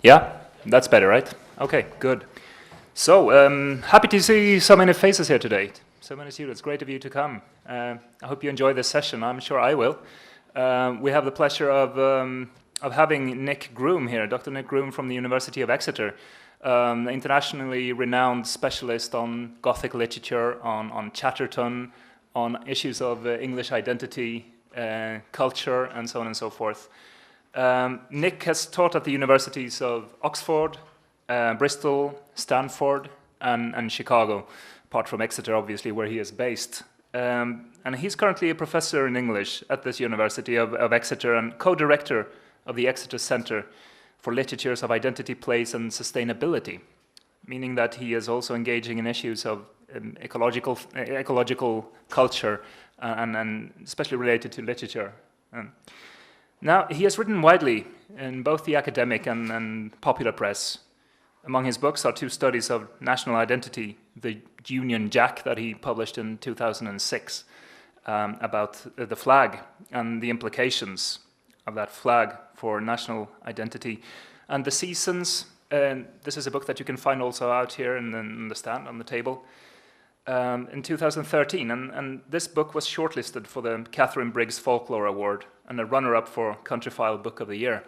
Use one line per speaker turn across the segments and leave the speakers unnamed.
Yeah, that's better, right? Okay, good. So, happy to see so many faces here today. So many students. Great of you to come. I hope you enjoy this session. I'm sure I will. We have the pleasure of having Nick Groom here, Dr. Nick Groom from the University of Exeter, internationally renowned specialist on Gothic literature, on Chatterton, on issues of English identity, culture, and so on and so forth. Nick has taught at the universities of Oxford, Bristol, Stanford, and Chicago, apart from Exeter, obviously, where he is based. And he's currently a professor in English at this University of Exeter and co-director of the Exeter Center for Literatures of Identity, Place, and Sustainability, meaning that he is also engaging in issues of ecological culture and especially related to literature. Now, he has written widely in both the academic and popular press. Among his books are two studies of national identity, the Union Jack that he published in 2006 about the flag and the implications of that flag for national identity, and The Seasons. This is a book that you can find also out here in the stand on the table. In 2013, and this book was shortlisted for the Catherine Briggs Folklore Award and a runner-up for Countryfile Book of the Year,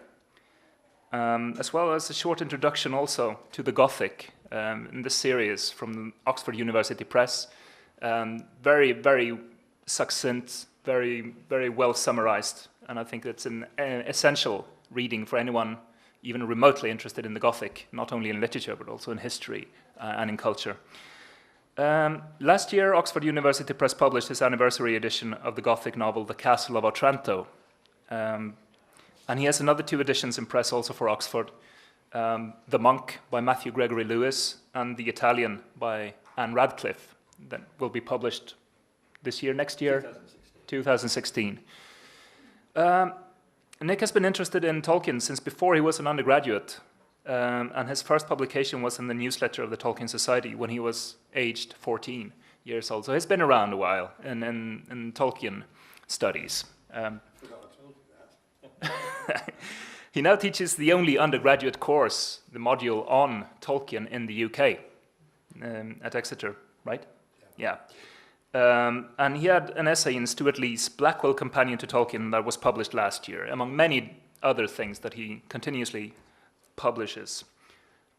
as well as a short introduction also to the Gothic in this series from the Oxford University Press. Very, very succinct, very, very well summarized, and I think it's an essential reading for anyone even remotely interested in the Gothic, not only in literature but also in history and in culture. Last year, Oxford University Press published its anniversary edition of the Gothic novel The Castle of Otranto. And he has another two editions in press also for Oxford, The Monk by Matthew Gregory Lewis and The Italian by Anne Radcliffe, that will be published this year, next year? 2016. Nick has been interested in Tolkien since before he was an undergraduate. And his first publication was in the newsletter of the Tolkien Society when he was aged 14 years old. So he's been around a while in Tolkien studies. He now teaches the only undergraduate course, the module on Tolkien in the UK at Exeter, right? Yeah. And he had an essay in Stuart Lee's Blackwell Companion to Tolkien that was published last year, among many other things that he continuously publishes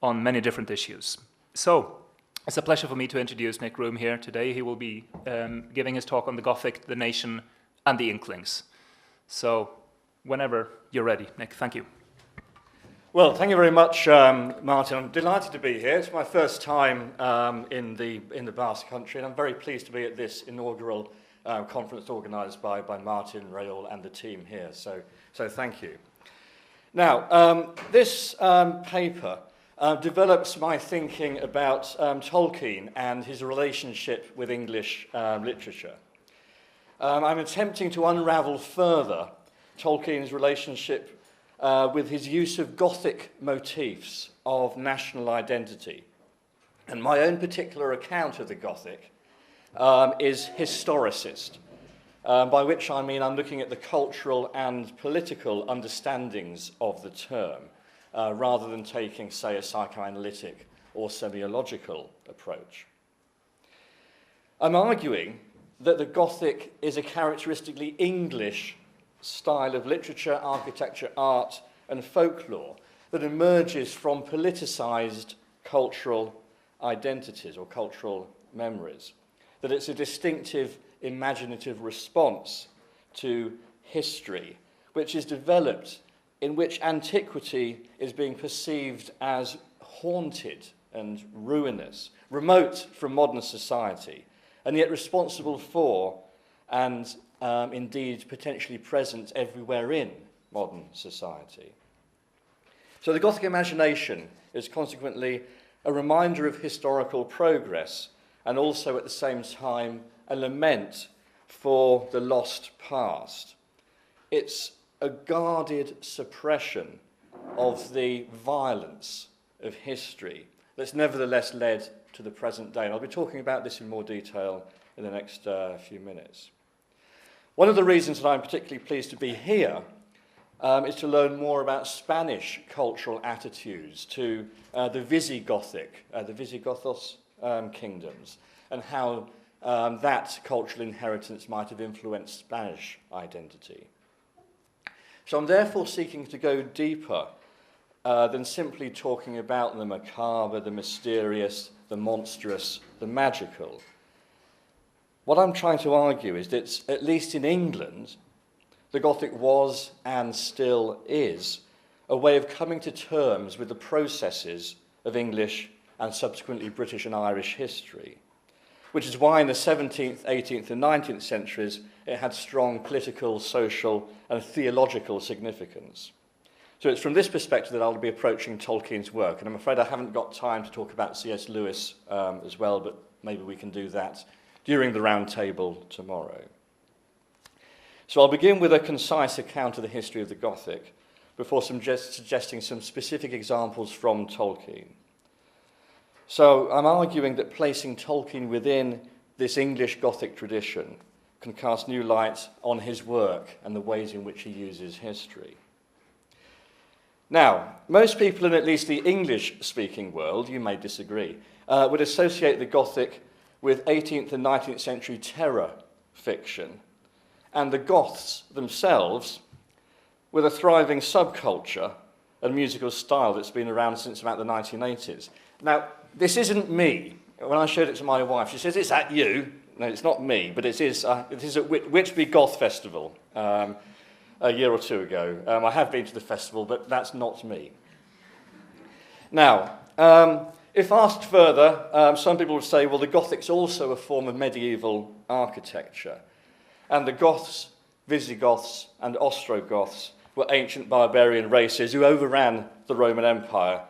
on many different issues. So, it's a pleasure for me to introduce Nick Groom here today. He will be giving his talk on the Gothic, the nation, and the Inklings. So, whenever you're ready, Nick, thank you.
Well, thank you very much, Martin. I'm delighted to be here. It's my first time in the Basque Country, and I'm very pleased to be at this inaugural conference organised by Martin, Raoul, and the team here. So thank you. Now, this paper develops my thinking about Tolkien and his relationship with English literature. I'm attempting to unravel further Tolkien's relationship with his use of Gothic motifs of national identity. And my own particular account of the Gothic is historicist. By which I mean I'm looking at the cultural and political understandings of the term, rather than taking, say, a psychoanalytic or semiological approach. I'm arguing that the Gothic is a characteristically English style of literature, architecture, art, and folklore that emerges from politicized cultural identities or cultural memories, that it's a distinctive imaginative response to history, which is developed in which antiquity is being perceived as haunted and ruinous, remote from modern society, and yet responsible for and indeed potentially present everywhere in modern society. So the Gothic imagination is consequently a reminder of historical progress and also at the same time a lament for the lost past. It's a guarded suppression of the violence of history that's nevertheless led to the present day. And I'll be talking about this in more detail in the next few minutes. One of the reasons that I'm particularly pleased to be here is to learn more about Spanish cultural attitudes to the Visigothic, the Visigothos kingdoms, and how that cultural inheritance might have influenced Spanish identity. So I'm therefore seeking to go deeper than simply talking about the macabre, the mysterious, the monstrous, the magical. What I'm trying to argue is that, at least in England, the Gothic was and still is a way of coming to terms with the processes of English and subsequently British and Irish history, which is why in the 17th, 18th and 19th centuries it had strong political, social and theological significance. So it's from this perspective that I'll be approaching Tolkien's work, and I'm afraid I haven't got time to talk about C.S. Lewis as well, but maybe we can do that during the round table tomorrow. So I'll begin with a concise account of the history of the Gothic before suggesting some specific examples from Tolkien. So I'm arguing that placing Tolkien within this English Gothic tradition can cast new light on his work and the ways in which he uses history. Now, most people in at least the English-speaking world, you may disagree, would associate the Gothic with 18th and 19th century terror fiction, and the Goths themselves with a thriving subculture and musical style that's been around since about the 1980s. Now, this isn't me. When I showed it to my wife, she says, "Is that you?" No, it's not me, but it is at Whitby Goth Festival a year or two ago. I have been to the festival, but that's not me. Now, if asked further, some people would say, well, the Gothic's also a form of medieval architecture. And the Goths, Visigoths, and Ostrogoths were ancient barbarian races who overran the Roman Empire,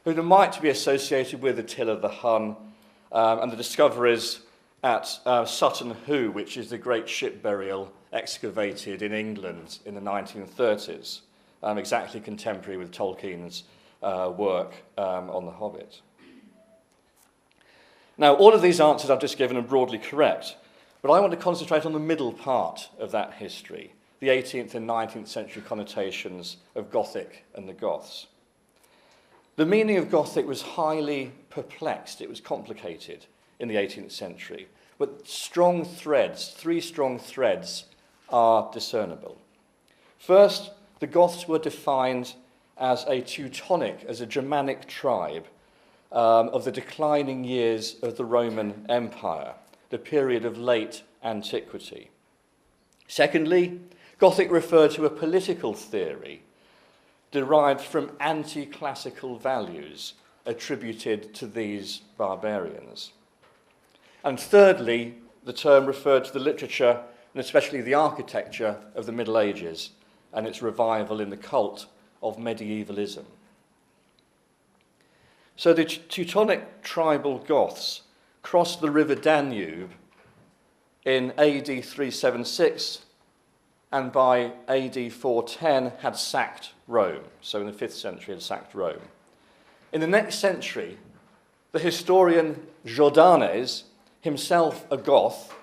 who might be associated with Attila the Hun and the discoveries at Sutton Hoo, which is the great ship burial excavated in England in the 1930s, exactly contemporary with Tolkien's work on The Hobbit. Now, all of these answers I've just given are broadly correct, but I want to concentrate on the middle part of that history, the 18th and 19th century connotations of Gothic and the Goths. The meaning of Gothic was highly perplexed, it was complicated in the 18th century, but strong threads, three strong threads are discernible. First, the Goths were defined as a Teutonic, as a Germanic tribe of the declining years of the Roman Empire, the period of late antiquity. Secondly, Gothic referred to a political theory derived from anti-classical values attributed to these barbarians. And thirdly, the term referred to the literature and especially the architecture of the Middle Ages and its revival in the cult of medievalism. So the Teutonic tribal Goths crossed the river Danube in AD 376 and by AD 410 had sacked Rome. So in the 5th century had sacked Rome. In the next century, the historian Jordanes, himself a Goth,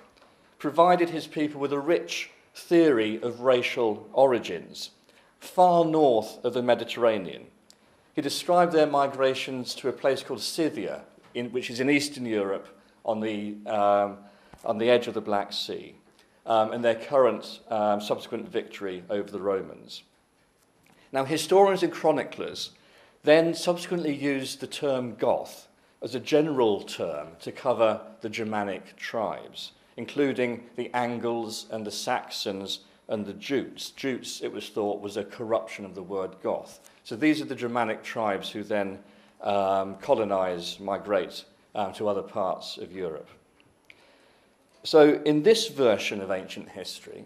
provided his people with a rich theory of racial origins, far north of the Mediterranean. He described their migrations to a place called Scythia, which is in Eastern Europe on the edge of the Black Sea, and their current subsequent victory over the Romans. Now, historians and chroniclers then subsequently used the term Goth as a general term to cover the Germanic tribes, including the Angles and the Saxons and the Jutes. Jutes, it was thought, was a corruption of the word Goth. So these are the Germanic tribes who then colonize, migrate to other parts of Europe. So in this version of ancient history,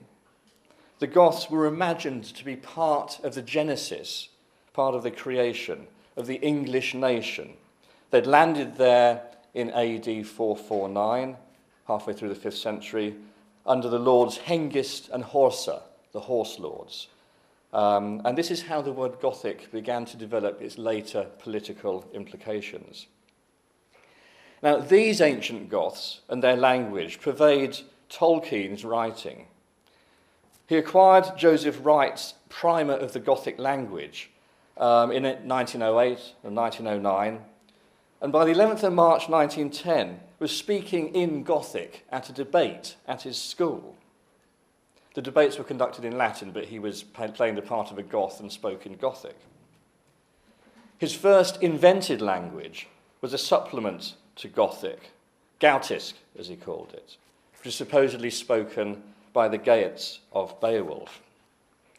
the Goths were imagined to be part of the genesis, part of the creation of the English nation. They'd landed there in AD 449, halfway through the 5th century, under the lords Hengist and Horsa, the horse lords. And this is how the word Gothic began to develop its later political implications. Now, these ancient Goths and their language pervade Tolkien's writing. He acquired Joseph Wright's Primer of the Gothic Language in 1908 and 1909, and by the 11th of March 1910 was speaking in Gothic at a debate at his school. The debates were conducted in Latin, but he was playing the part of a Goth and spoke in Gothic. His first invented language was a supplement to Gothic, Gothic as he called it, which was supposedly spoken by the Geats of Beowulf,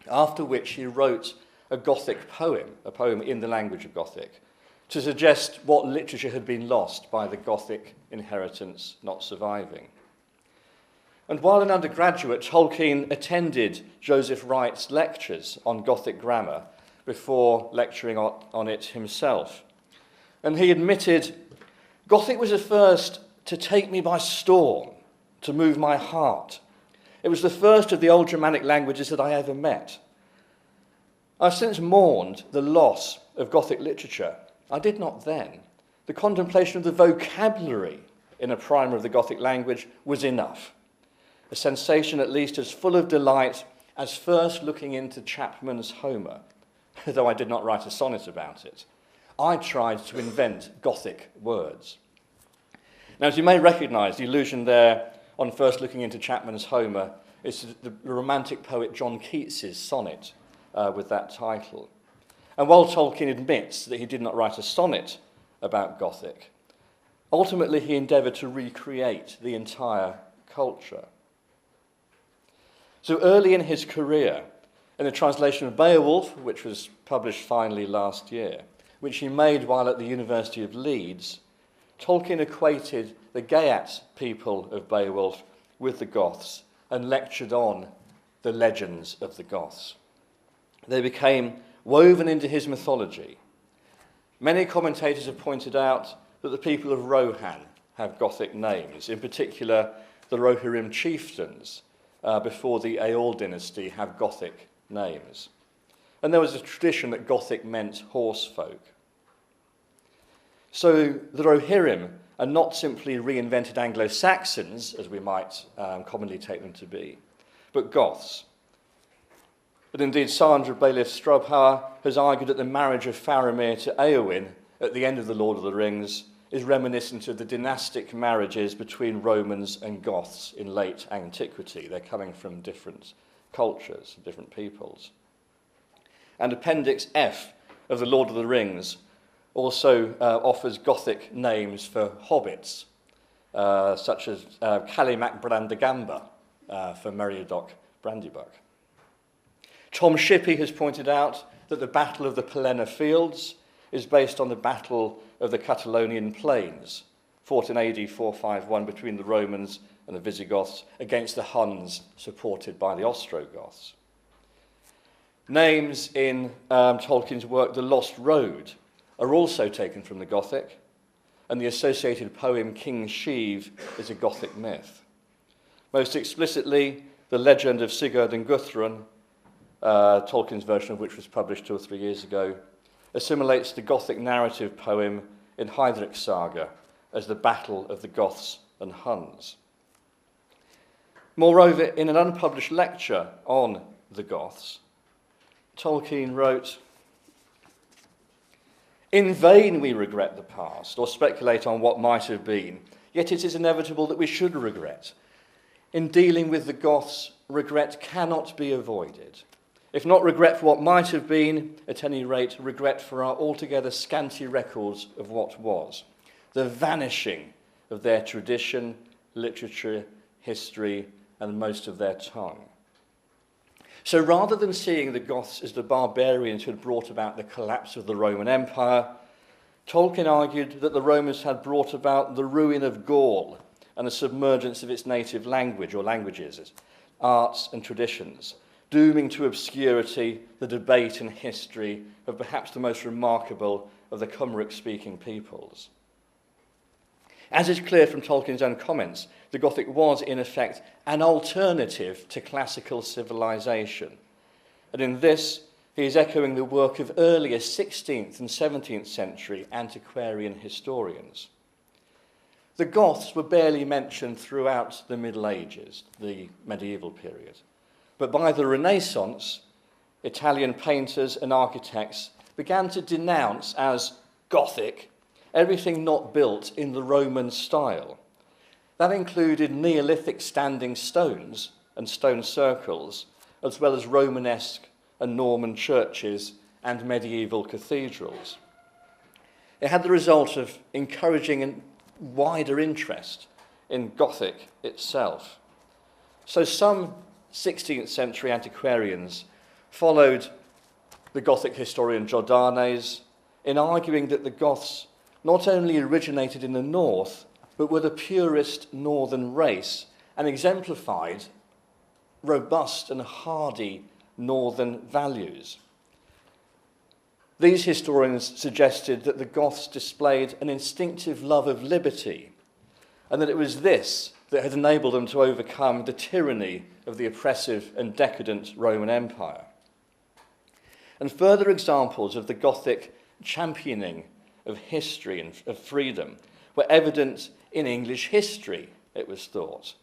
after which he wrote a Gothic poem, a poem in the language of Gothic, to suggest what literature had been lost by the Gothic inheritance not surviving. And while an undergraduate, Tolkien attended Joseph Wright's lectures on Gothic grammar before lecturing on it himself. And he admitted, "Gothic was the first to take me by storm, to move my heart. It was the first of the old Germanic languages that I ever met. I've since mourned the loss of Gothic literature. I did not then. The contemplation of the vocabulary in a primer of the Gothic language was enough. A sensation at least as full of delight as first looking into Chapman's Homer, though I did not write a sonnet about it. I tried to invent Gothic words." Now, as you may recognise, the allusion there on first looking into Chapman's Homer is the romantic poet John Keats's sonnet with that title. And while Tolkien admits that he did not write a sonnet about Gothic, ultimately he endeavoured to recreate the entire culture. So early in his career, in the translation of Beowulf, which was published finally last year, which he made while at the University of Leeds, Tolkien equated the Geat people of Beowulf with the Goths and lectured on the legends of the Goths. They became woven into his mythology. Many commentators have pointed out that the people of Rohan have Gothic names, in particular the Rohirrim chieftains before the Aeol dynasty have Gothic names. And there was a tradition that Gothic meant horse folk. So the Rohirrim are not simply reinvented Anglo-Saxons, as we might commonly take them to be, but Goths. But indeed, Sandra Bailiff-Strobhauer has argued that the marriage of Faramir to Éowyn at the end of The Lord of the Rings is reminiscent of the dynastic marriages between Romans and Goths in late antiquity. They're coming from different cultures, different peoples. And Appendix F of The Lord of the Rings also offers Gothic names for hobbits, such as Calimac Brandagamba for Meriadoc Brandybuck. Tom Shippey has pointed out that the Battle of the Pelennor Fields is based on the Battle of the Catalonian Plains, fought in AD 451 between the Romans and the Visigoths against the Huns supported by the Ostrogoths. Names in Tolkien's work The Lost Road are also taken from the Gothic, and the associated poem King Sheev is a Gothic myth. Most explicitly, the legend of Sigurd and Guthrun, Tolkien's version of which was published 2 or 3 years ago, assimilates the Gothic narrative poem in Heidrech's saga as the battle of the Goths and Huns. Moreover, in an unpublished lecture on the Goths, Tolkien wrote, "In vain we regret the past or speculate on what might have been, yet it is inevitable that we should regret. In dealing with the Goths, regret cannot be avoided. If not regret for what might have been, at any rate, regret for our altogether scanty records of what was, the vanishing of their tradition, literature, history, and most of their tongue." So rather than seeing the Goths as the barbarians who had brought about the collapse of the Roman Empire, Tolkien argued that the Romans had brought about the ruin of Gaul and the submergence of its native language or languages, arts and traditions, dooming to obscurity the debate and history of perhaps the most remarkable of the Cymric-speaking peoples. As is clear from Tolkien's own comments, the Gothic was, in effect, an alternative to classical civilization. And in this, he is echoing the work of earlier 16th and 17th century antiquarian historians. The Goths were barely mentioned throughout the Middle Ages, the medieval period. But by the Renaissance, Italian painters and architects began to denounce as Gothic everything not built in the Roman style. That included Neolithic standing stones and stone circles, as well as Romanesque and Norman churches and medieval cathedrals. It had the result of encouraging a wider interest in Gothic itself. So some 16th century antiquarians followed the Gothic historian Jordanes in arguing that the Goths not only originated in the north, but were the purest northern race and exemplified robust and hardy northern values. These historians suggested that the Goths displayed an instinctive love of liberty, and that it was this that had enabled them to overcome the tyranny of the oppressive and decadent Roman Empire. And further examples of the Gothic championing of history and of freedom were evident in English history, it was thought.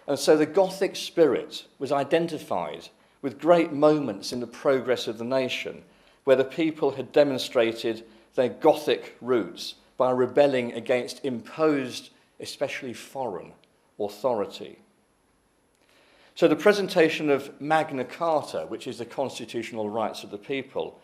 And so the Gothic spirit was identified with great moments in the progress of the nation, where the people had demonstrated their Gothic roots by rebelling against imposed, especially foreign, authority. So the presentation of Magna Carta, which is the constitutional rights of the people,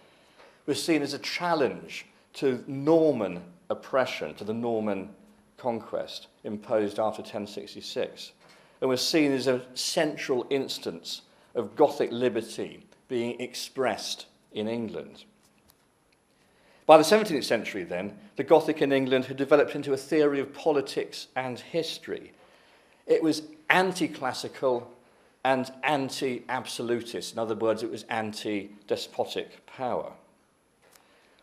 was seen as a challenge to Norman oppression, to the Norman conquest imposed after 1066, and was seen as a central instance of Gothic liberty being expressed in England. By the 17th century, then, the Gothic in England had developed into a theory of politics and history. It was anti-classical and anti-absolutist. In other words, it was anti-despotic power.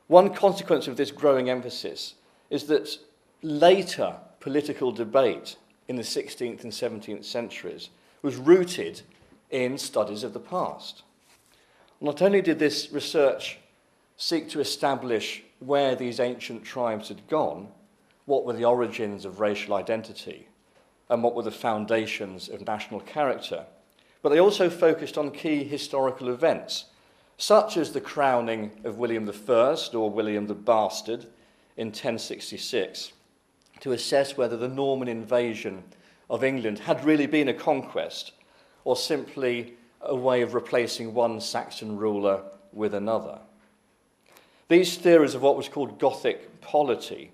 One consequence of this growing emphasis is that later political debate in the 16th and 17th centuries was rooted in studies of the past. Not only did this research seek to establish where these ancient tribes had gone, what were the origins of racial identity, and what were the foundations of national character, but they also focused on key historical events, such as the crowning of William I, or William the Bastard, in 1066, to assess whether the Norman invasion of England had really been a conquest, or simply a way of replacing one Saxon ruler with another. These theories of what was called Gothic polity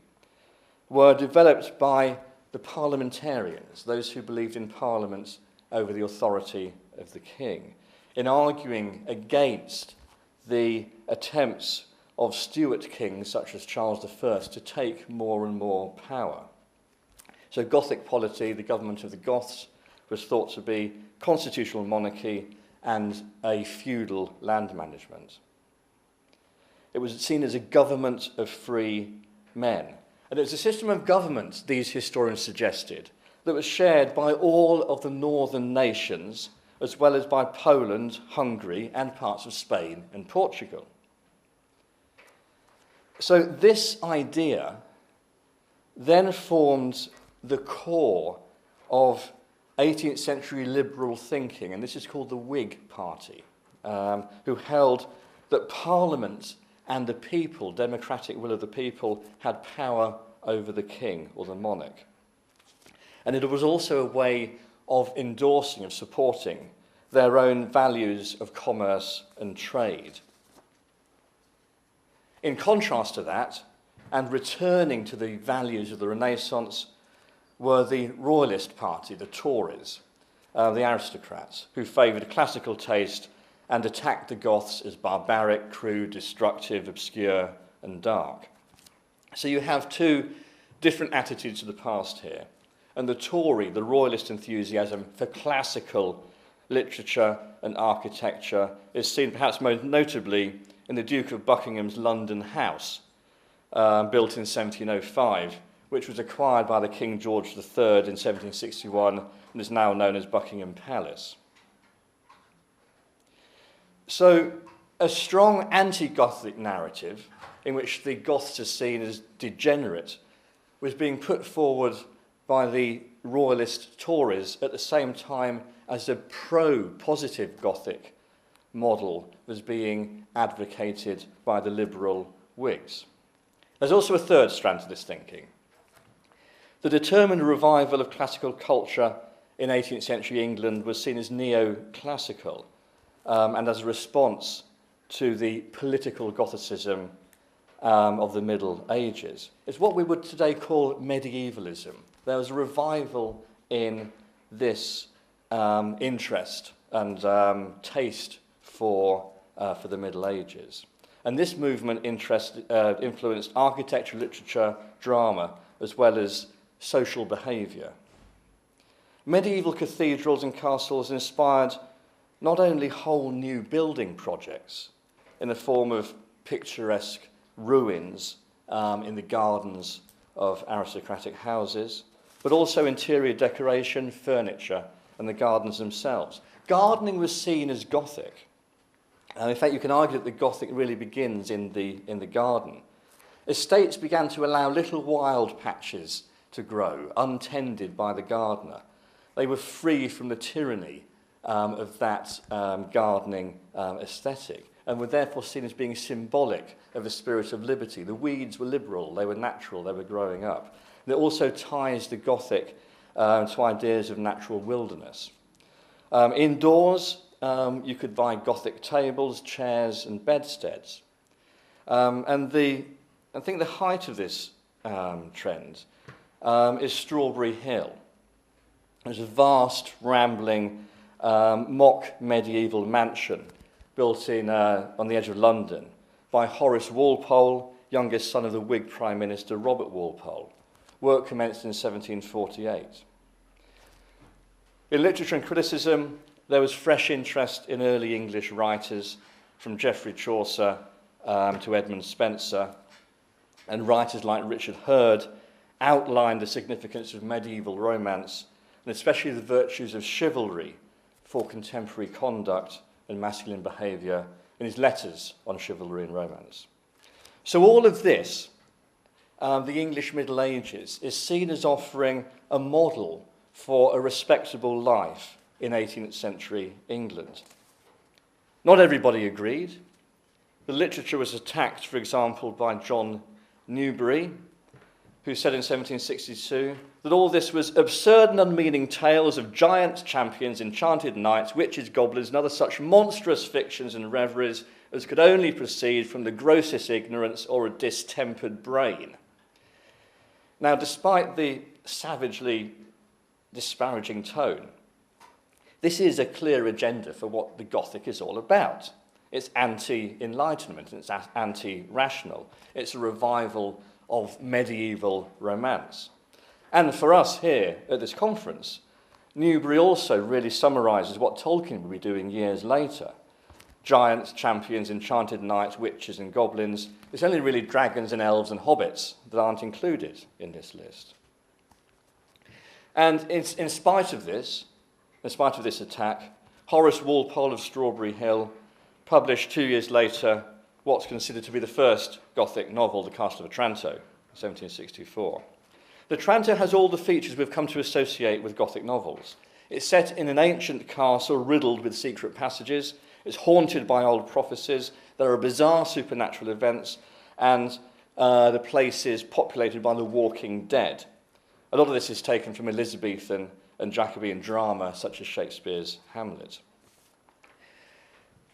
were developed by the parliamentarians, those who believed in parliament over the authority of the king, in arguing against the attempts of Stuart kings such as Charles I to take more and more power. So Gothic polity, the government of the Goths, was thought to be constitutional monarchy and a feudal land management. It was seen as a government of free men. And it was a system of government, these historians suggested, that was shared by all of the northern nations, as well as by Poland, Hungary, and parts of Spain and Portugal. So this idea then formed the core of 18th century liberal thinking, and this is called the Whig Party, who held that Parliament and the people, democratic will of the people, had power over the king or the monarch. And it was also a way of endorsing, of supporting their own values of commerce and trade. In contrast to that, and returning to the values of the Renaissance, were the Royalist Party, the Tories, the aristocrats, who favoured classical taste and attacked the Goths as barbaric, crude, destructive, obscure, and dark. So you have two different attitudes to the past here. And the Tory, the Royalist enthusiasm for classical literature and architecture, is seen perhaps most notably in the Duke of Buckingham's London house, built in 1705, which was acquired by the King George III in 1761 and is now known as Buckingham Palace. So a strong anti-Gothic narrative, in which the Goths are seen as degenerate, was being put forward by the Royalist Tories at the same time as a pro-positive Gothic model was being advocated by the liberal Whigs. There's also a third strand to this thinking. The determined revival of classical culture in 18th century England was seen as neoclassical and as a response to the political Gothicism of the Middle Ages. It's what we would today call medievalism. There was a revival in this interest and taste for the Middle Ages. And this movement influenced architecture, literature, drama, as well as social behaviour. Medieval cathedrals and castles inspired not only whole new building projects in the form of picturesque ruins in the gardens of aristocratic houses, but also interior decoration, furniture, and the gardens themselves. Gardening was seen as Gothic. And in fact, you can argue that the Gothic really begins in the garden. Estates began to allow little wild patches to grow, untended by the gardener. They were free from the tyranny of that gardening aesthetic, and were therefore seen as being symbolic of the spirit of liberty. The weeds were liberal, they were natural, they were growing up. And it also ties the Gothic to ideas of natural wilderness. Indoors, you could buy Gothic tables, chairs, and bedsteads. And I think the height of this trend is Strawberry Hill. It's a vast, rambling, mock medieval mansion built on the edge of London by Horace Walpole, youngest son of the Whig Prime Minister Robert Walpole. Work commenced in 1748. In literature and criticism, there was fresh interest in early English writers, from Geoffrey Chaucer to Edmund Spenser, and writers like Richard Hurd outlined the significance of medieval romance, and especially the virtues of chivalry for contemporary conduct and masculine behaviour in his letters on chivalry and romance. So all of this, the English Middle Ages, is seen as offering a model for a respectable life in 18th century England. Not everybody agreed. The literature was attacked, for example, by John Newbery, who said in 1762 that all this was absurd and unmeaning tales of giants, champions, enchanted knights, witches, goblins, and other such monstrous fictions and reveries as could only proceed from the grossest ignorance or a distempered brain. Now, despite the savagely disparaging tone, this is a clear agenda for what the Gothic is all about. It's anti-enlightenment, it's anti-rational. It's a revival of medieval romance. And for us here at this conference, Newbery also really summarises what Tolkien will be doing years later. Giants, champions, enchanted knights, witches and goblins. It's only really dragons and elves and hobbits that aren't included in this list. And in spite of this attack, Horace Walpole of Strawberry Hill published 2 years later what's considered to be the first Gothic novel, The Castle of Otranto, 1764. The Otranto has all the features we've come to associate with Gothic novels. It's set in an ancient castle riddled with secret passages. It's haunted by old prophecies. There are bizarre supernatural events, and the place is populated by the walking dead. A lot of this is taken from Elizabethan and Jacobean drama, such as Shakespeare's Hamlet.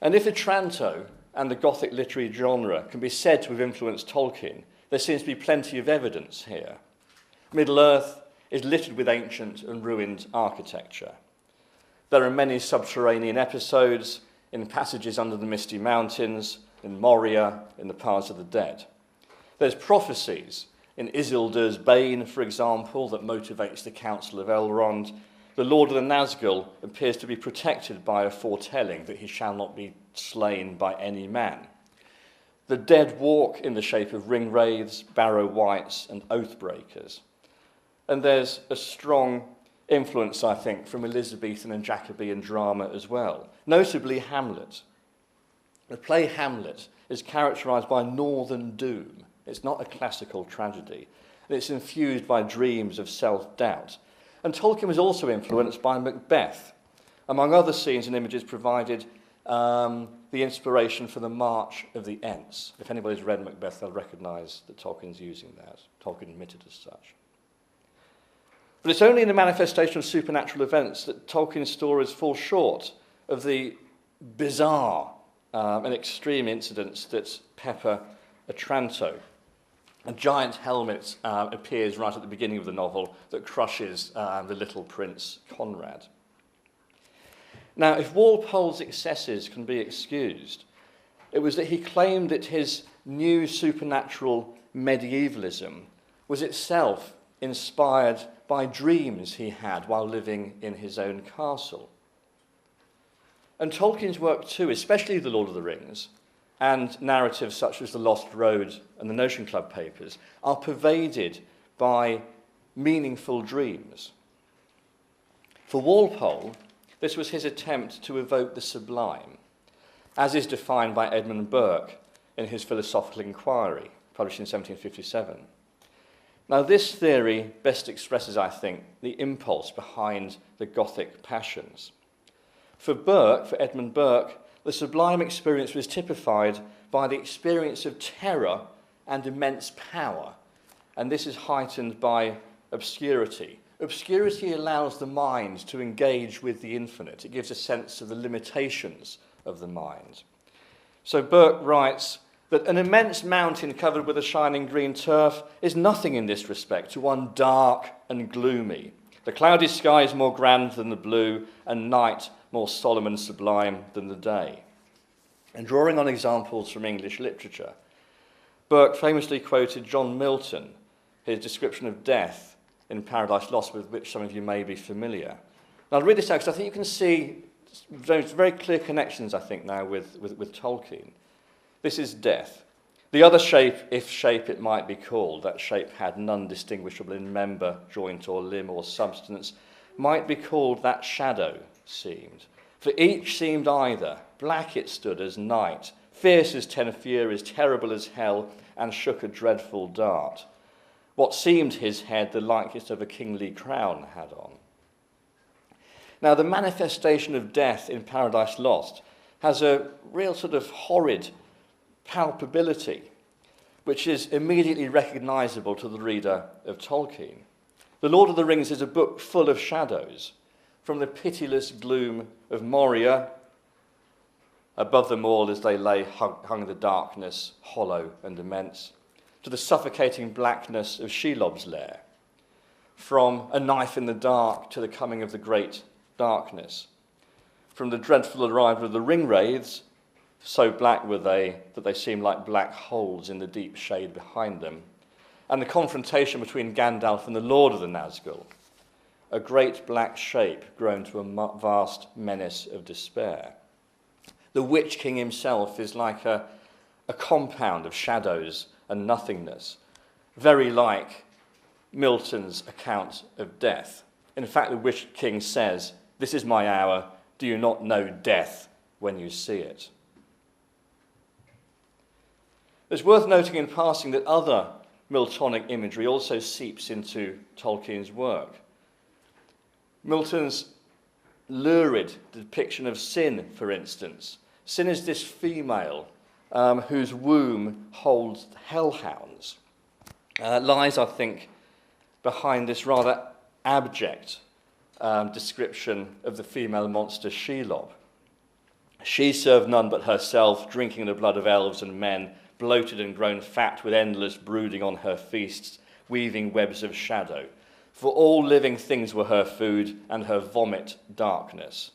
And if Otranto and the Gothic literary genre can be said to have influenced Tolkien, there seems to be plenty of evidence here. Middle-earth is littered with ancient and ruined architecture. There are many subterranean episodes in passages under the misty mountains, in Moria, in the paths of the dead. There's prophecies in Isildur's Bane, for example, that motivates the Council of Elrond. The Lord of the Nazgul appears to be protected by a foretelling that he shall not be slain by any man. The dead walk in the shape of ringwraiths, barrow wights, and oathbreakers. And there's a strong influence, I think, from Elizabethan and Jacobean drama as well, notably Hamlet. The play Hamlet is characterised by northern doom. It's not a classical tragedy. And it's infused by dreams of self-doubt. And Tolkien was also influenced by Macbeth, among other scenes and images, provided the inspiration for the March of the Ents. If anybody's read Macbeth, they'll recognise that Tolkien's using that. Tolkien admitted as such. But it's only in the manifestation of supernatural events that Tolkien's stories fall short of the bizarre and extreme incidents that pepper Otranto. A giant helmet appears right at the beginning of the novel that crushes the little prince Conrad. Now, if Walpole's excesses can be excused, it was that he claimed that his new supernatural medievalism was itself inspired by dreams he had while living in his own castle. And Tolkien's work too, especially The Lord of the Rings, and narratives such as The Lost Road and the Notion Club papers, are pervaded by meaningful dreams. For Walpole, this was his attempt to evoke the sublime, as is defined by Edmund Burke in his Philosophical Inquiry, published in 1757. Now, this theory best expresses, I think, the impulse behind the Gothic passions. For Edmund Burke, the sublime experience was typified by the experience of terror and immense power, and this is heightened by obscurity. Obscurity allows the mind to engage with the infinite. It gives a sense of the limitations of the mind. So Burke writes that an immense mountain covered with a shining green turf is nothing in this respect to one dark and gloomy. The cloudy sky is more grand than the blue, and night more solemn and sublime than the day. And drawing on examples from English literature, Burke famously quoted John Milton, his description of death in Paradise Lost, with which some of you may be familiar. Now, I'll read this out because I think you can see very clear connections, I think, now with Tolkien. This is death. The other shape, if shape it might be called, that shape had none distinguishable in member, joint, or limb, or substance, might be called that shadow seemed. For each seemed either, black it stood as night, fierce as 10 furies, terrible as hell, and shook a dreadful dart. What seemed his head the likeness of a kingly crown had on. Now, the manifestation of death in Paradise Lost has a real sort of horrid palpability, which is immediately recognisable to the reader of Tolkien. The Lord of the Rings is a book full of shadows, from the pitiless gloom of Moria. Above them all as they lay hung the darkness, hollow and immense, to the suffocating blackness of Shelob's lair, from a knife in the dark to the coming of the great darkness, from the dreadful arrival of the ringwraiths, so black were they that they seemed like black holes in the deep shade behind them, and the confrontation between Gandalf and the Lord of the Nazgul, a great black shape grown to a vast menace of despair. The Witch King himself is like a compound of shadows and nothingness, very like Milton's account of death. In fact, the Witch King says, "This is my hour, do you not know death when you see it?" It's worth noting in passing that other Miltonic imagery also seeps into Tolkien's work. Milton's lurid depiction of sin, for instance. Sin is this female whose womb holds hellhounds. Lies, I think, behind this rather abject description of the female monster Shelob. She served none but herself, drinking the blood of elves and men, bloated and grown fat with endless brooding on her feasts, weaving webs of shadow. For all living things were her food, and her vomit darkness.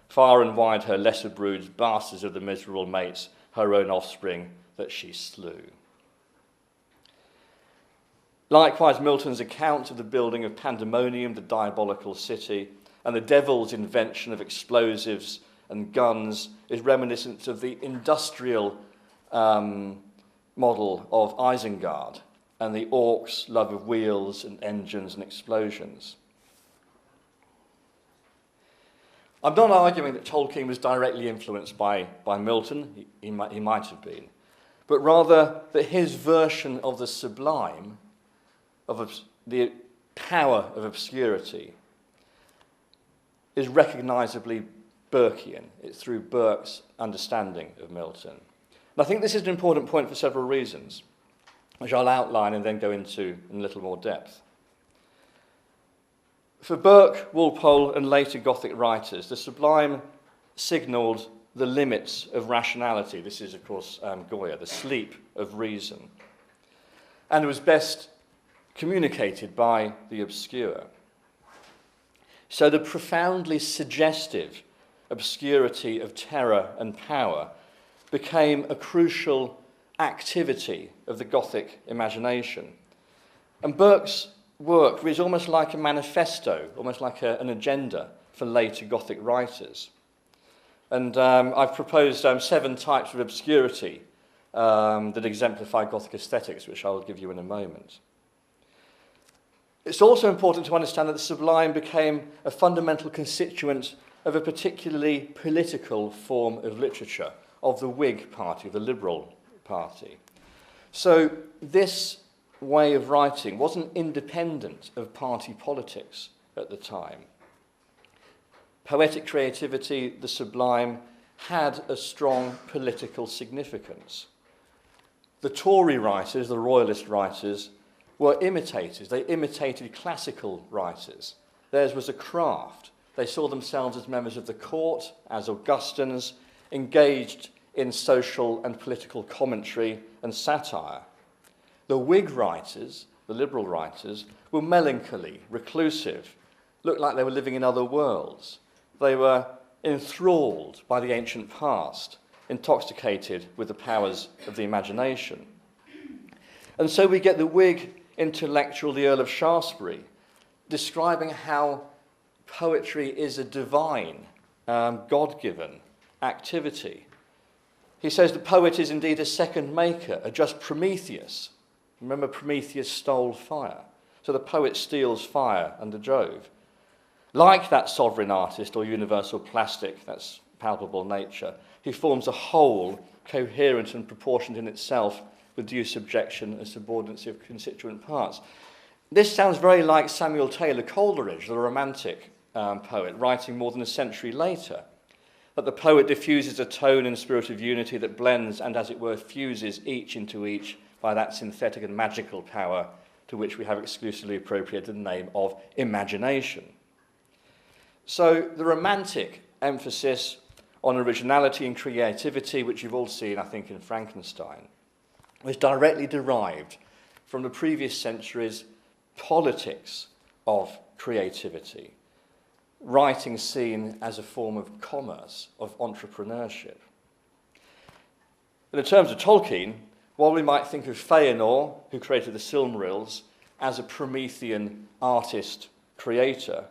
Far and wide her lesser broods, bastards of the miserable mates, her own offspring that she slew. Likewise, Milton's account of the building of Pandemonium, the diabolical city, and the devil's invention of explosives and guns is reminiscent of the industrial model of Isengard and the orcs' love of wheels and engines and explosions. I'm not arguing that Tolkien was directly influenced by Milton, he might have been, but rather that his version of the sublime, of the power of obscurity, is recognisably Burkean. It's through Burke's understanding of Milton. And I think this is an important point for several reasons, which I'll outline and then go into in a little more depth. For Burke, Walpole, and later Gothic writers, the sublime signalled the limits of rationality. This is, of course, Goya, the sleep of reason. And it was best communicated by the obscure. So the profoundly suggestive obscurity of terror and power became a crucial activity of the Gothic imagination. And Burke's work is almost like a manifesto, almost like an agenda for later Gothic writers. And I've proposed 7 types of obscurity that exemplify Gothic aesthetics, which I'll give you in a moment. It's also important to understand that the sublime became a fundamental constituent of a particularly political form of literature, of the Whig Party, of the Liberal Party. So this way of writing wasn't independent of party politics at the time. Poetic creativity, the sublime, had a strong political significance. The Tory writers, the royalist writers, were imitators. They imitated classical writers. Theirs was a craft. They saw themselves as members of the court, as Augustans, engaged in social and political commentary and satire. The Whig writers, the liberal writers, were melancholy, reclusive, looked like they were living in other worlds. They were enthralled by the ancient past, intoxicated with the powers of the imagination. And so we get the Whig intellectual, the Earl of Shaftesbury, describing how poetry is a divine, God-given activity. He says the poet is indeed a second maker, a just Prometheus. Remember, Prometheus stole fire. So the poet steals fire under Jove. Like that sovereign artist or universal plastic, that's palpable nature, he forms a whole, coherent and proportioned in itself, with due subjection and subordinacy of constituent parts. This sounds very like Samuel Taylor Coleridge, the Romantic poet, writing more than a century later, that the poet diffuses a tone and spirit of unity that blends and, as it were, fuses each into each by that synthetic and magical power to which we have exclusively appropriated the name of imagination. So the Romantic emphasis on originality and creativity, which you've all seen, I think, in Frankenstein, was directly derived from the previous century's politics of creativity, writing seen as a form of commerce, of entrepreneurship. In terms of Tolkien, while we might think of Fëanor, who created the Silmarils, as a Promethean artist-creator,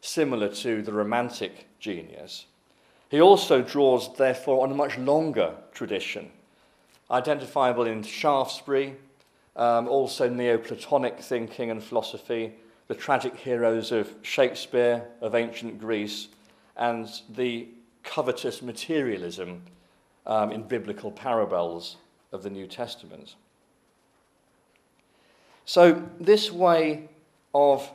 similar to the Romantic genius, he also draws, therefore, on a much longer tradition, identifiable in Shaftesbury, also Neoplatonic thinking and philosophy, the tragic heroes of Shakespeare, of ancient Greece, and the covetous materialism in biblical parables of the New Testament. So this way of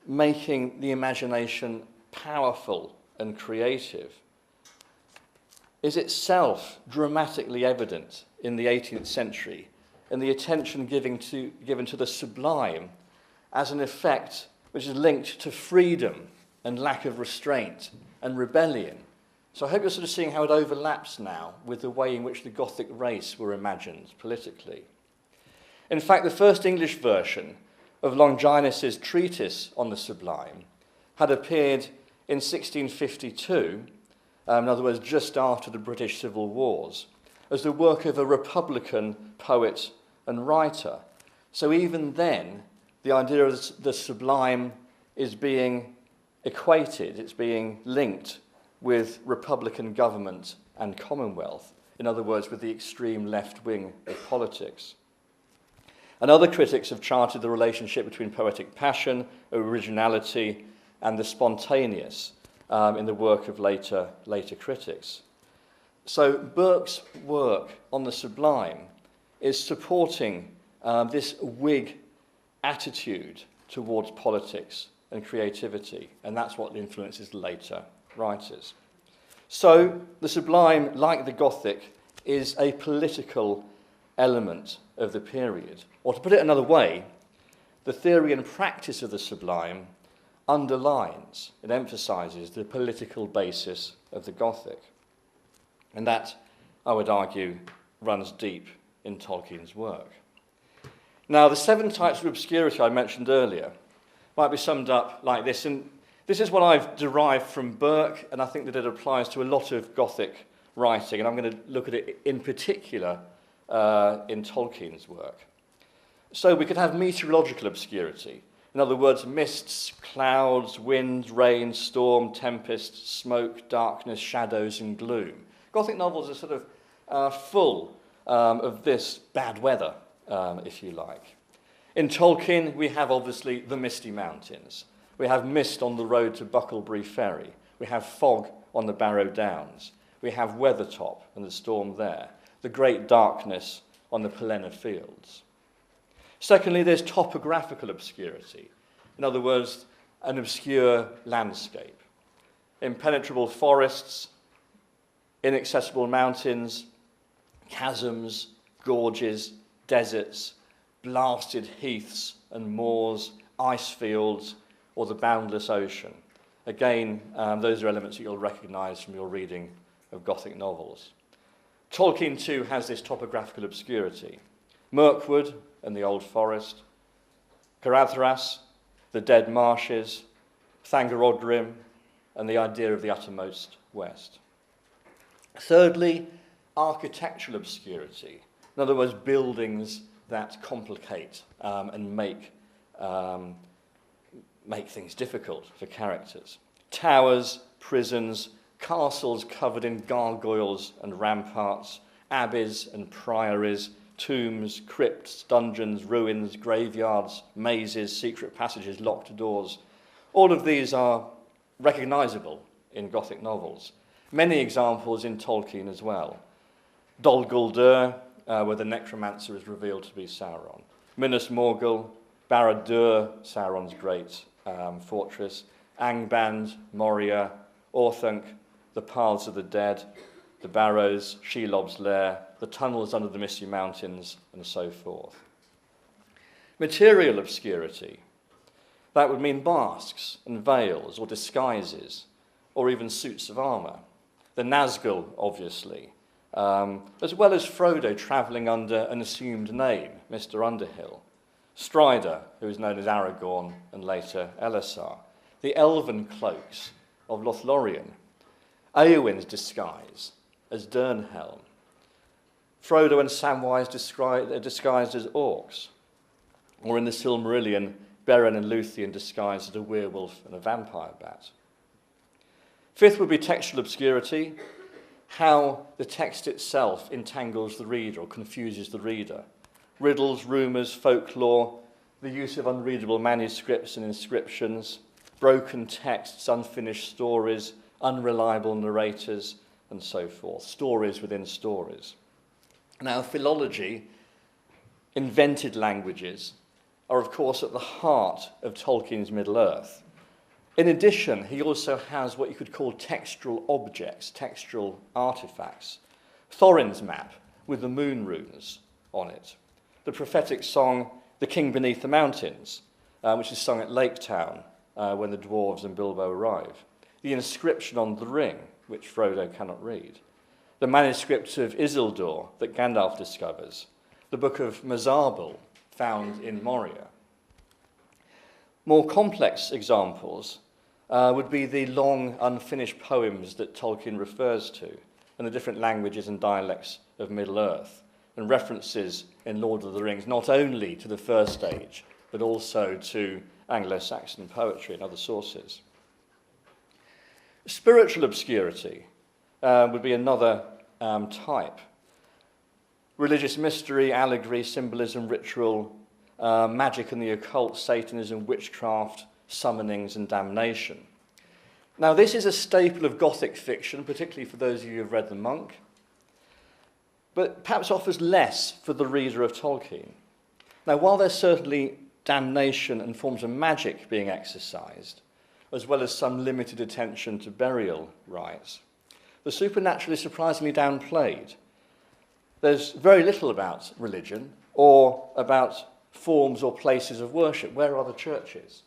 making the imagination powerful and creative is itself dramatically evident in the 18th century, and the attention given to the sublime as an effect which is linked to freedom and lack of restraint and rebellion. So I hope you're sort of seeing how it overlaps now with the way in which the Gothic race were imagined politically. In fact, the first English version of Longinus's treatise on the sublime had appeared in 1652, in other words, just after the British Civil Wars, as the work of a Republican poet and writer. So even then, the idea of the sublime is being equated, it's being linked with Republican government and Commonwealth, in other words, with the extreme left wing of politics. And other critics have charted the relationship between poetic passion, originality, and the spontaneous in the work of later critics. So Burke's work on the sublime is supporting this Whig attitude towards politics and creativity, and that's what influences later writers. So the sublime, like the Gothic, is a political element of the period. Or to put it another way, the theory and practice of the sublime underlines and emphasises the political basis of the Gothic. And that, I would argue, runs deep in Tolkien's work. Now, the 7 types of obscurity I mentioned earlier might be summed up like this, and this is what I've derived from Burke, and I think that it applies to a lot of Gothic writing, and I'm going to look at it in particular in Tolkien's work. So we could have meteorological obscurity. In other words, mists, clouds, wind, rain, storm, tempest, smoke, darkness, shadows, and gloom. Gothic novels are sort of full of this bad weather, if you like. In Tolkien, we have obviously the misty mountains. We have mist on the road to Bucklebury Ferry. We have fog on the Barrow Downs. We have Weathertop and the storm there. The great darkness on the Plenary fields. Secondly, there's topographical obscurity. In other words, an obscure landscape. Impenetrable forests, inaccessible mountains, chasms, gorges, deserts, blasted heaths and moors, ice fields, or the boundless ocean. Again, those are elements that you'll recognise from your reading of Gothic novels. Tolkien, too, has this topographical obscurity. Mirkwood and the Old Forest, Caradhras, the Dead Marshes, Thangorodrim, and the idea of the uttermost west. Thirdly, architectural obscurity. In other words, buildings that complicate and make things difficult for characters. Towers, prisons, castles covered in gargoyles and ramparts, abbeys and priories, tombs, crypts, dungeons, ruins, graveyards, mazes, secret passages, locked doors. All of these are recognisable in Gothic novels. Many examples in Tolkien as well. Dol Guldur, where the necromancer is revealed to be Sauron. Minas Morgul, Barad-dûr, Sauron's great fortress. Angband, Moria, Orthanc, the Paths of the Dead, the Barrows, Shelob's Lair, the tunnels under the misty mountains, and so forth. Material obscurity. That would mean masks and veils or disguises, or even suits of armour. The Nazgul, obviously, as well as Frodo travelling under an assumed name, Mr. Underhill. Strider, who is known as Aragorn and later Elisar. The elven cloaks of Lothlorien. Eowyn's disguise as Dernhelm. Frodo and Samwise disguised as orcs. Or in the Silmarillion, Beren and Luthien disguised as a werewolf and a vampire bat. Fifth would be textual obscurity, how the text itself entangles the reader or confuses the reader. Riddles, rumours, folklore, the use of unreadable manuscripts and inscriptions, broken texts, unfinished stories, unreliable narrators, and so forth. Stories within stories. Now, philology, invented languages, are of course at the heart of Tolkien's Middle-earth. In addition, he also has what you could call textual objects, textual artifacts. Thorin's map with the moon runes on it. The prophetic song, The King Beneath the Mountains, which is sung at Lake Town when the dwarves and Bilbo arrive. The inscription on the ring, which Frodo cannot read. The manuscript of Isildur that Gandalf discovers. The book of Mezabel, found in Moria. More complex examples would be the long, unfinished poems that Tolkien refers to, and the different languages and dialects of Middle-earth, and references in Lord of the Rings not only to the First Age, but also to Anglo-Saxon poetry and other sources. Spiritual obscurity would be another type. Religious mystery, allegory, symbolism, ritual, magic and the occult, Satanism, witchcraft, summonings and damnation. Now, this is a staple of Gothic fiction, particularly for those of you who have read The Monk, but perhaps offers less for the reader of Tolkien. Now, while there's certainly damnation and forms of magic being exercised, as well as some limited attention to burial rites, the supernatural is surprisingly downplayed. There's very little about religion or about forms or places of worship. Where are the churches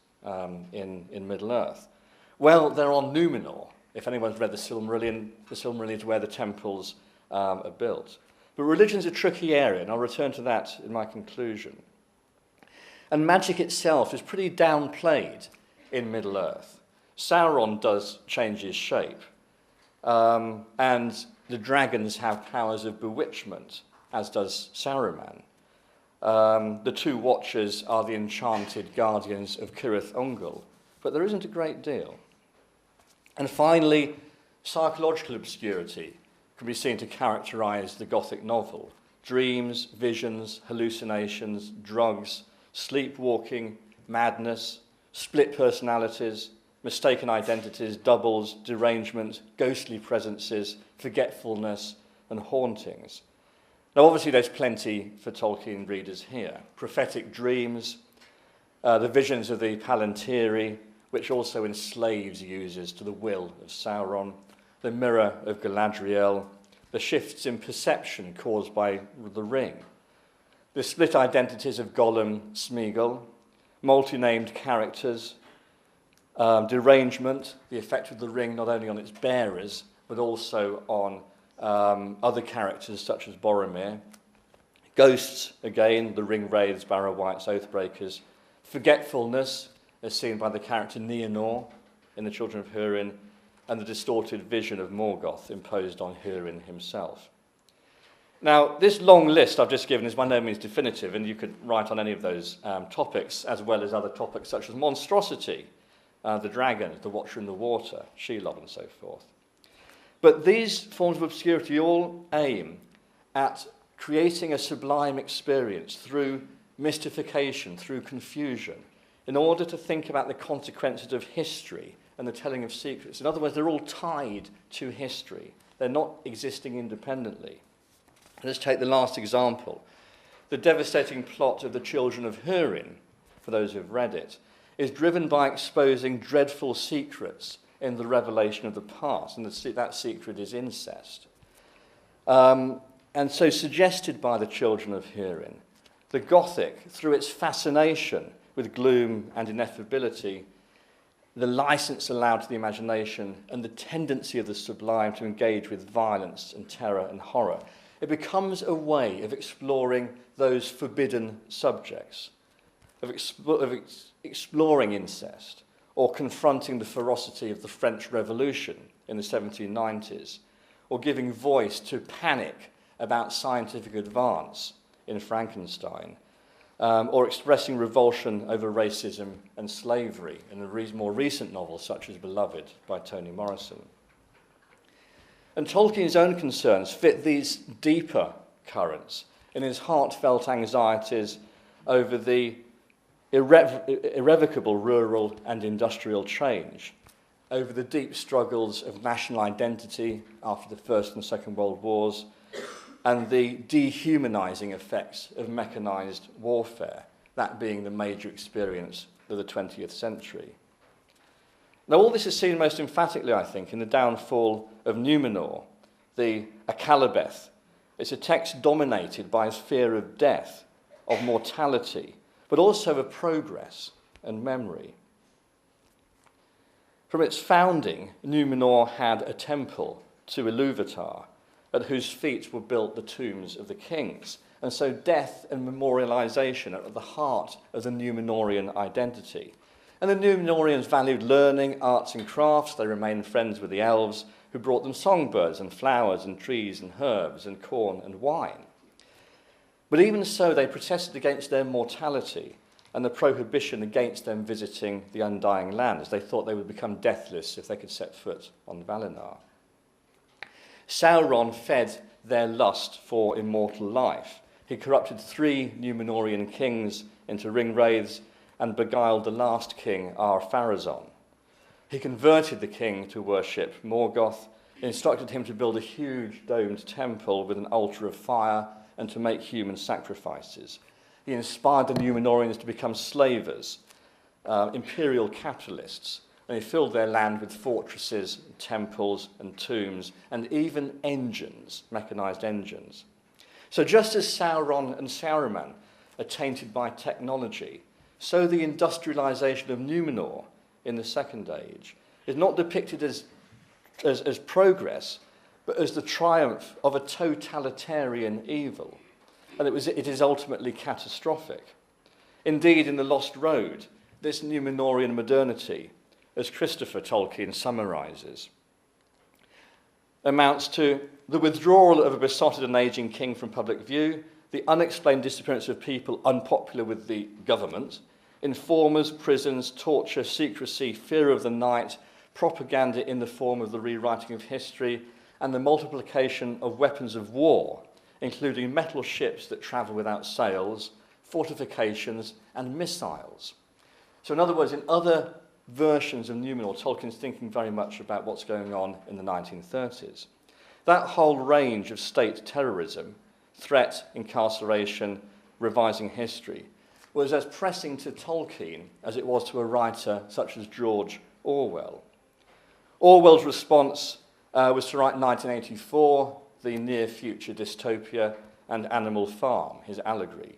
in Middle-earth? Well, they're on Numenor. If anyone's read the Silmarillion is where the temples are built. But religion's a tricky area, and I'll return to that in my conclusion. And magic itself is pretty downplayed in Middle-earth. Sauron does change his shape, and the dragons have powers of bewitchment, as does Saruman. The two Watchers are the enchanted guardians of Cirith Ungol, but there isn't a great deal. And finally, psychological obscurity can be seen to characterize the Gothic novel. Dreams, visions, hallucinations, drugs, sleepwalking, madness, split personalities, mistaken identities, doubles, derangement, ghostly presences, forgetfulness, and hauntings. Now, obviously, there's plenty for Tolkien readers here. Prophetic dreams, the visions of the Plenary, which also enslaves users to the will of Sauron, the mirror of Galadriel, the shifts in perception caused by the ring, the split identities of Gollum, Smeagol, multi-named characters, derangement, the effect of the ring not only on its bearers, but also on other characters such as Boromir, ghosts, again, the ring wraiths, Barrow-wights, Oathbreakers, forgetfulness, as seen by the character Nienor in The Children of Húrin, and the distorted vision of Morgoth imposed on Húrin himself. Now, this long list I've just given is by no means definitive, and you could write on any of those topics, as well as other topics such as monstrosity, the dragon, the Watcher in the Water, Shelob, and so forth. But these forms of obscurity all aim at creating a sublime experience through mystification, through confusion, in order to think about the consequences of history and the telling of secrets. In other words, they're all tied to history. They're not existing independently. Let's take the last example. The devastating plot of The Children of Húrin, for those who've read it, is driven by exposing dreadful secrets in the revelation of the past, and that secret is incest. And so suggested by The Children of Húrin, the Gothic, through its fascination with gloom and ineffability, the license allowed to the imagination, and the tendency of the sublime to engage with violence and terror and horror, it becomes a way of exploring those forbidden subjects, of exploring incest, or confronting the ferocity of the French Revolution in the 1790s, or giving voice to panic about scientific advance in Frankenstein, or expressing revulsion over racism and slavery in a more recent novels such as Beloved by Toni Morrison. And Tolkien's own concerns fit these deeper currents in his heartfelt anxieties over the irrevocable rural and industrial change, over the deep struggles of national identity after the First and Second World Wars, and the dehumanizing effects of mechanized warfare, that being the major experience of the 20th century. Now, all this is seen most emphatically, I think, in the downfall of Numenor, the Akalabeth. It's a text dominated by his fear of death, of mortality, but also of progress and memory. From its founding, Numenor had a temple to Ilúvatar, at whose feet were built the tombs of the kings. And so death and memorialization are at the heart of the Numenorian identity. And the Numenorians valued learning, arts and crafts. They remained friends with the elves, who brought them songbirds and flowers and trees and herbs and corn and wine. But even so, they protested against their mortality and the prohibition against them visiting the undying land, as they thought they would become deathless if they could set foot on Valinor. Sauron fed their lust for immortal life. He corrupted 3 Numenorian kings into ringwraiths and beguiled the last king, Ar-Pharazôn. He converted the king to worship Morgoth, instructed him to build a huge domed temple with an altar of fire and to make human sacrifices. He inspired the Numenorians to become slavers, imperial capitalists, and he filled their land with fortresses, temples, and tombs, and even engines, mechanized engines. So just as Sauron and Saruman are tainted by technology, so the industrialization of Numenor in the Second Age is not depicted as progress, but as the triumph of a totalitarian evil. And it is ultimately catastrophic. Indeed, in The Lost Road, this Numenorian modernity, as Christopher Tolkien summarizes, amounts to the withdrawal of a besotted and aging king from public view, the unexplained disappearance of people unpopular with the government, informers, prisons, torture, secrecy, fear of the night, propaganda in the form of the rewriting of history, and the multiplication of weapons of war, including metal ships that travel without sails, fortifications, and missiles. So in other words, in other versions of Numenor, Tolkien's thinking very much about what's going on in the 1930s. That whole range of state terrorism, threat, incarceration, revising history, was as pressing to Tolkien as it was to a writer such as George Orwell. Orwell's response was to write 1984, the near-future dystopia, and Animal Farm, his allegory.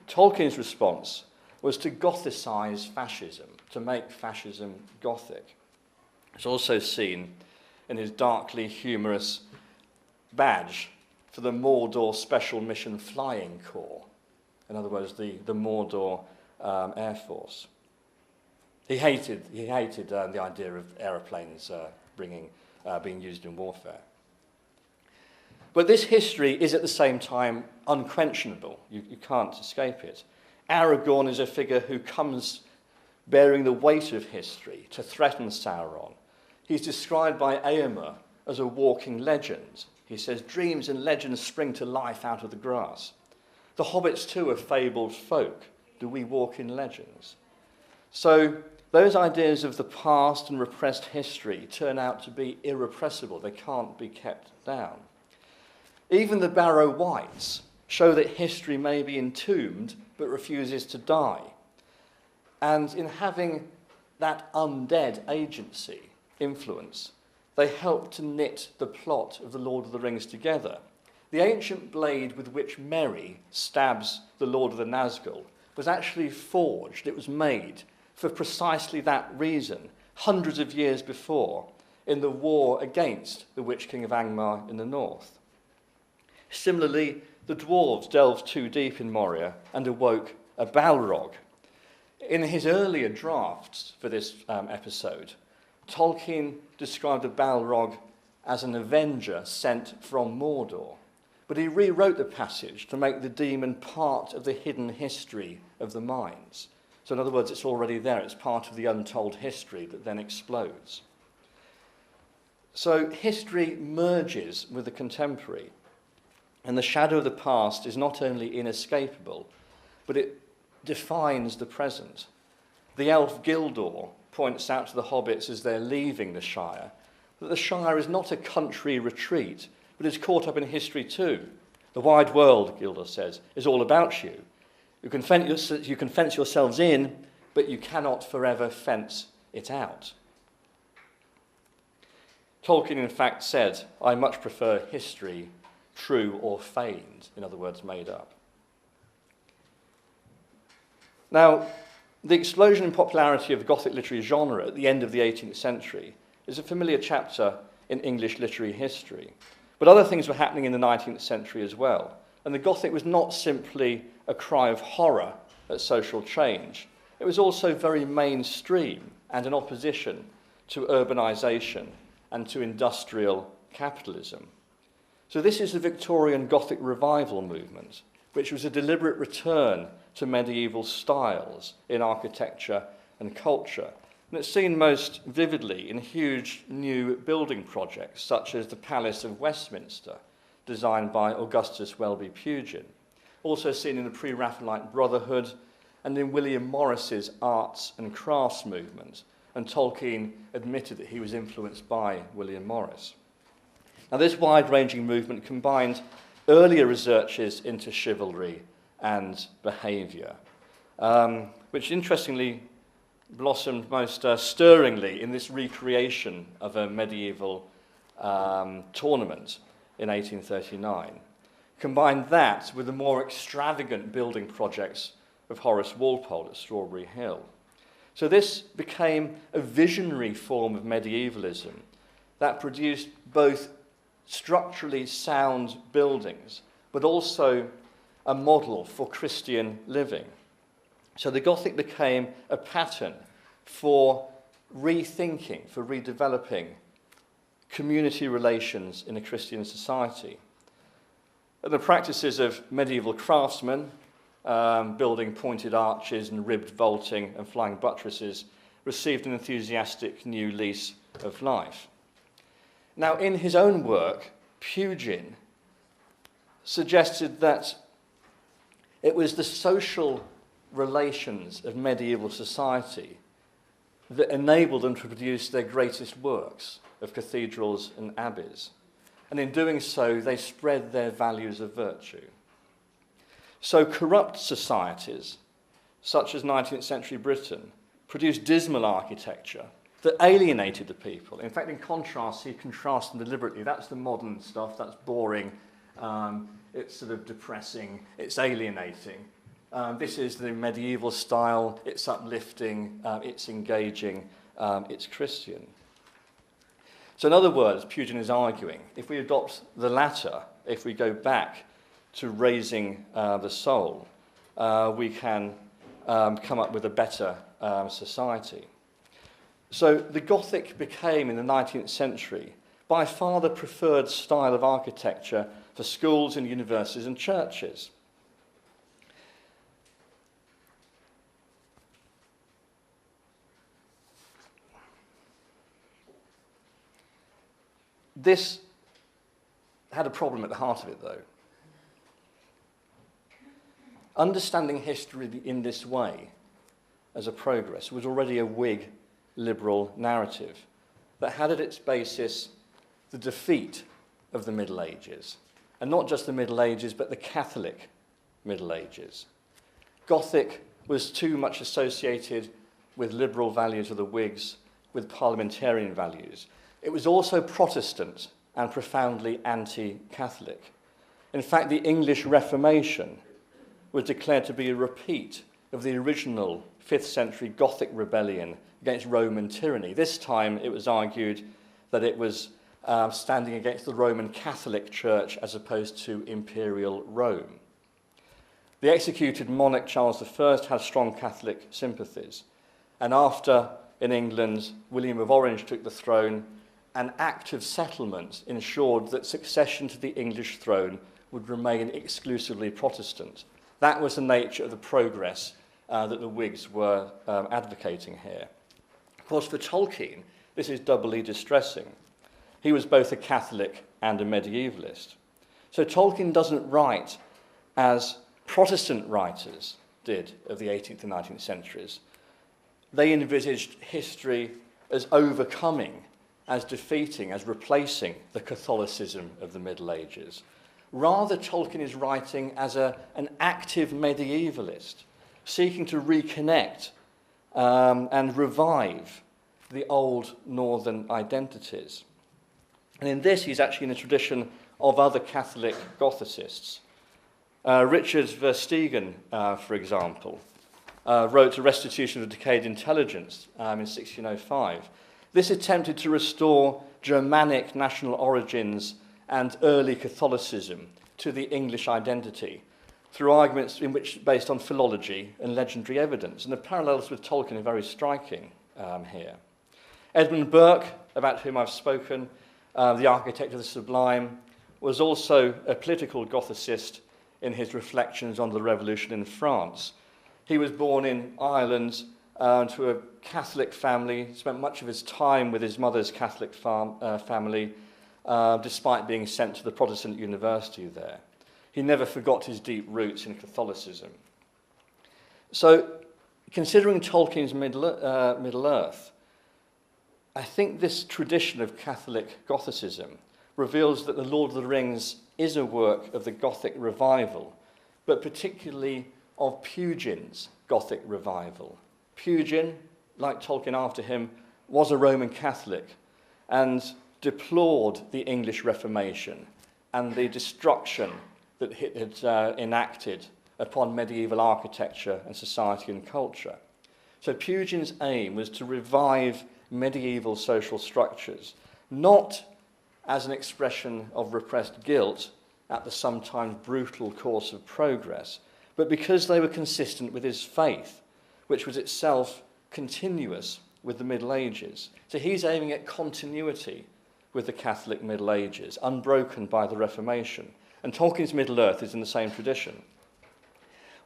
Tolkien's response was to Gothicize fascism, to make fascism Gothic. It's also seen in his darkly humorous badge for the Mordor Special Mission Flying Corps. In other words, the Mordor Air Force. He hated the idea of aeroplanes being used in warfare. But this history is at the same time unquestionable. You can't escape it. Aragorn is a figure who comes bearing the weight of history to threaten Sauron. He's described by Éomer as a walking legend. He says, dreams and legends spring to life out of the grass. The hobbits too are fabled folk. Do we walk in legends? So those ideas of the past and repressed history turn out to be irrepressible. They can't be kept down. Even the Barrow Wights show that history may be entombed but refuses to die. And in having that undead agency, influence, they help to knit the plot of The Lord of the Rings together. The ancient blade with which Merry stabs the Lord of the Nazgul was actually forged, it was made for precisely that reason, hundreds of years before, in the war against the Witch King of Angmar in the north. Similarly, the dwarves delved too deep in Moria and awoke a Balrog. In his earlier drafts for this episode, Tolkien described a Balrog as an avenger sent from Mordor, but he rewrote the passage to make the demon part of the hidden history of the mines. So in other words, it's already there, it's part of the untold history that then explodes. So history merges with the contemporary, and the shadow of the past is not only inescapable, but it defines the present. The elf Gildor points out to the hobbits as they're leaving the Shire that the Shire is not a country retreat, but is caught up in history too. The wide world, Gildor says, is all about you. You can fence yourselves in, but you cannot forever fence it out. Tolkien, in fact, said, I much prefer history, true or feigned, in other words, made up. Now, the explosion in popularity of the Gothic literary genre at the end of the 18th century is a familiar chapter in English literary history. But other things were happening in the 19th century as well. And the Gothic was not simply a cry of horror at social change. It was also very mainstream and an opposition to urbanization and to industrial capitalism. So this is the Victorian Gothic revival movement, which was a deliberate return to medieval styles in architecture and culture. And it's seen most vividly in huge new building projects, such as the Palace of Westminster, designed by Augustus Welby Pugin. Also seen in the Pre-Raphaelite Brotherhood and in William Morris's arts and crafts movement. And Tolkien admitted that he was influenced by William Morris. Now, this wide-ranging movement combined earlier researches into chivalry and behaviour, which interestingly blossomed most stirringly in this recreation of a medieval tournament in 1839. Combine that with the more extravagant building projects of Horace Walpole at Strawberry Hill. So this became a visionary form of medievalism that produced both structurally sound buildings, but also a model for Christian living. So the Gothic became a pattern for rethinking, for redeveloping community relations in a Christian society. The practices of medieval craftsmen, building pointed arches and ribbed vaulting and flying buttresses, received an enthusiastic new lease of life. Now, in his own work, Pugin suggested that it was the social relations of medieval society that enabled them to produce their greatest works of cathedrals and abbeys. And in doing so, they spread their values of virtue. So corrupt societies, such as 19th century Britain, produced dismal architecture that alienated the people. In fact, in contrast, he contrasts them deliberately. That's the modern stuff, that's boring, it's sort of depressing, it's alienating. This is the medieval style, it's uplifting, it's engaging, it's Christian. So in other words, Pugin is arguing, if we adopt the latter, if we go back to raising the soul, we can come up with a better society. So the Gothic became, in the 19th century, by far the preferred style of architecture for schools and universities and churches. This had a problem at the heart of it, though. Understanding history in this way, as a progress, was already a Whig liberal narrative that had at its basis the defeat of the Middle Ages. And not just the Middle Ages, but the Catholic Middle Ages. Gothic was too much associated with liberal values of the Whigs, with parliamentarian values. It was also Protestant and profoundly anti-Catholic. In fact, the English Reformation was declared to be a repeat of the original 5th century Gothic rebellion against Roman tyranny. This time it was argued that it was standing against the Roman Catholic Church as opposed to imperial Rome. The executed monarch Charles I had strong Catholic sympathies, and after, in England, William of Orange took the throne, an act of settlement ensured that succession to the English throne would remain exclusively Protestant. That was the nature of the progress that the Whigs were advocating here. Of course, for Tolkien, this is doubly distressing. He was both a Catholic and a medievalist. So Tolkien doesn't write as Protestant writers did of the 18th and 19th centuries. They envisaged history as overcoming, as defeating, as replacing the Catholicism of the Middle Ages. Rather, Tolkien is writing as an active medievalist, seeking to reconnect and revive the old northern identities. And in this, he's actually in the tradition of other Catholic Gothicists. Richard Verstegen, for example, wrote A Restitution of Decayed Intelligence in 1605. This attempted to restore Germanic national origins and early Catholicism to the English identity through arguments based on philology and legendary evidence. And the parallels with Tolkien are very striking here. Edmund Burke, about whom I've spoken, the architect of the sublime, was also a political Gothicist in his reflections on the revolution in France. He was born in Ireland to a Catholic family, spent much of his time with his mother's Catholic family, despite being sent to the Protestant university there. He never forgot his deep roots in Catholicism. So, considering Tolkien's Middle-earth, I think this tradition of Catholic Gothicism reveals that The Lord of the Rings is a work of the Gothic revival, but particularly of Pugin's Gothic revival. Pugin, like Tolkien after him, was a Roman Catholic and deplored the English Reformation and the destruction that it had enacted upon medieval architecture and society and culture. So Pugin's aim was to revive medieval social structures, not as an expression of repressed guilt at the sometimes brutal course of progress, but because they were consistent with his faith, which was itself continuous with the Middle Ages. So he's aiming at continuity with the Catholic Middle Ages, unbroken by the Reformation. And Tolkien's Middle-earth is in the same tradition.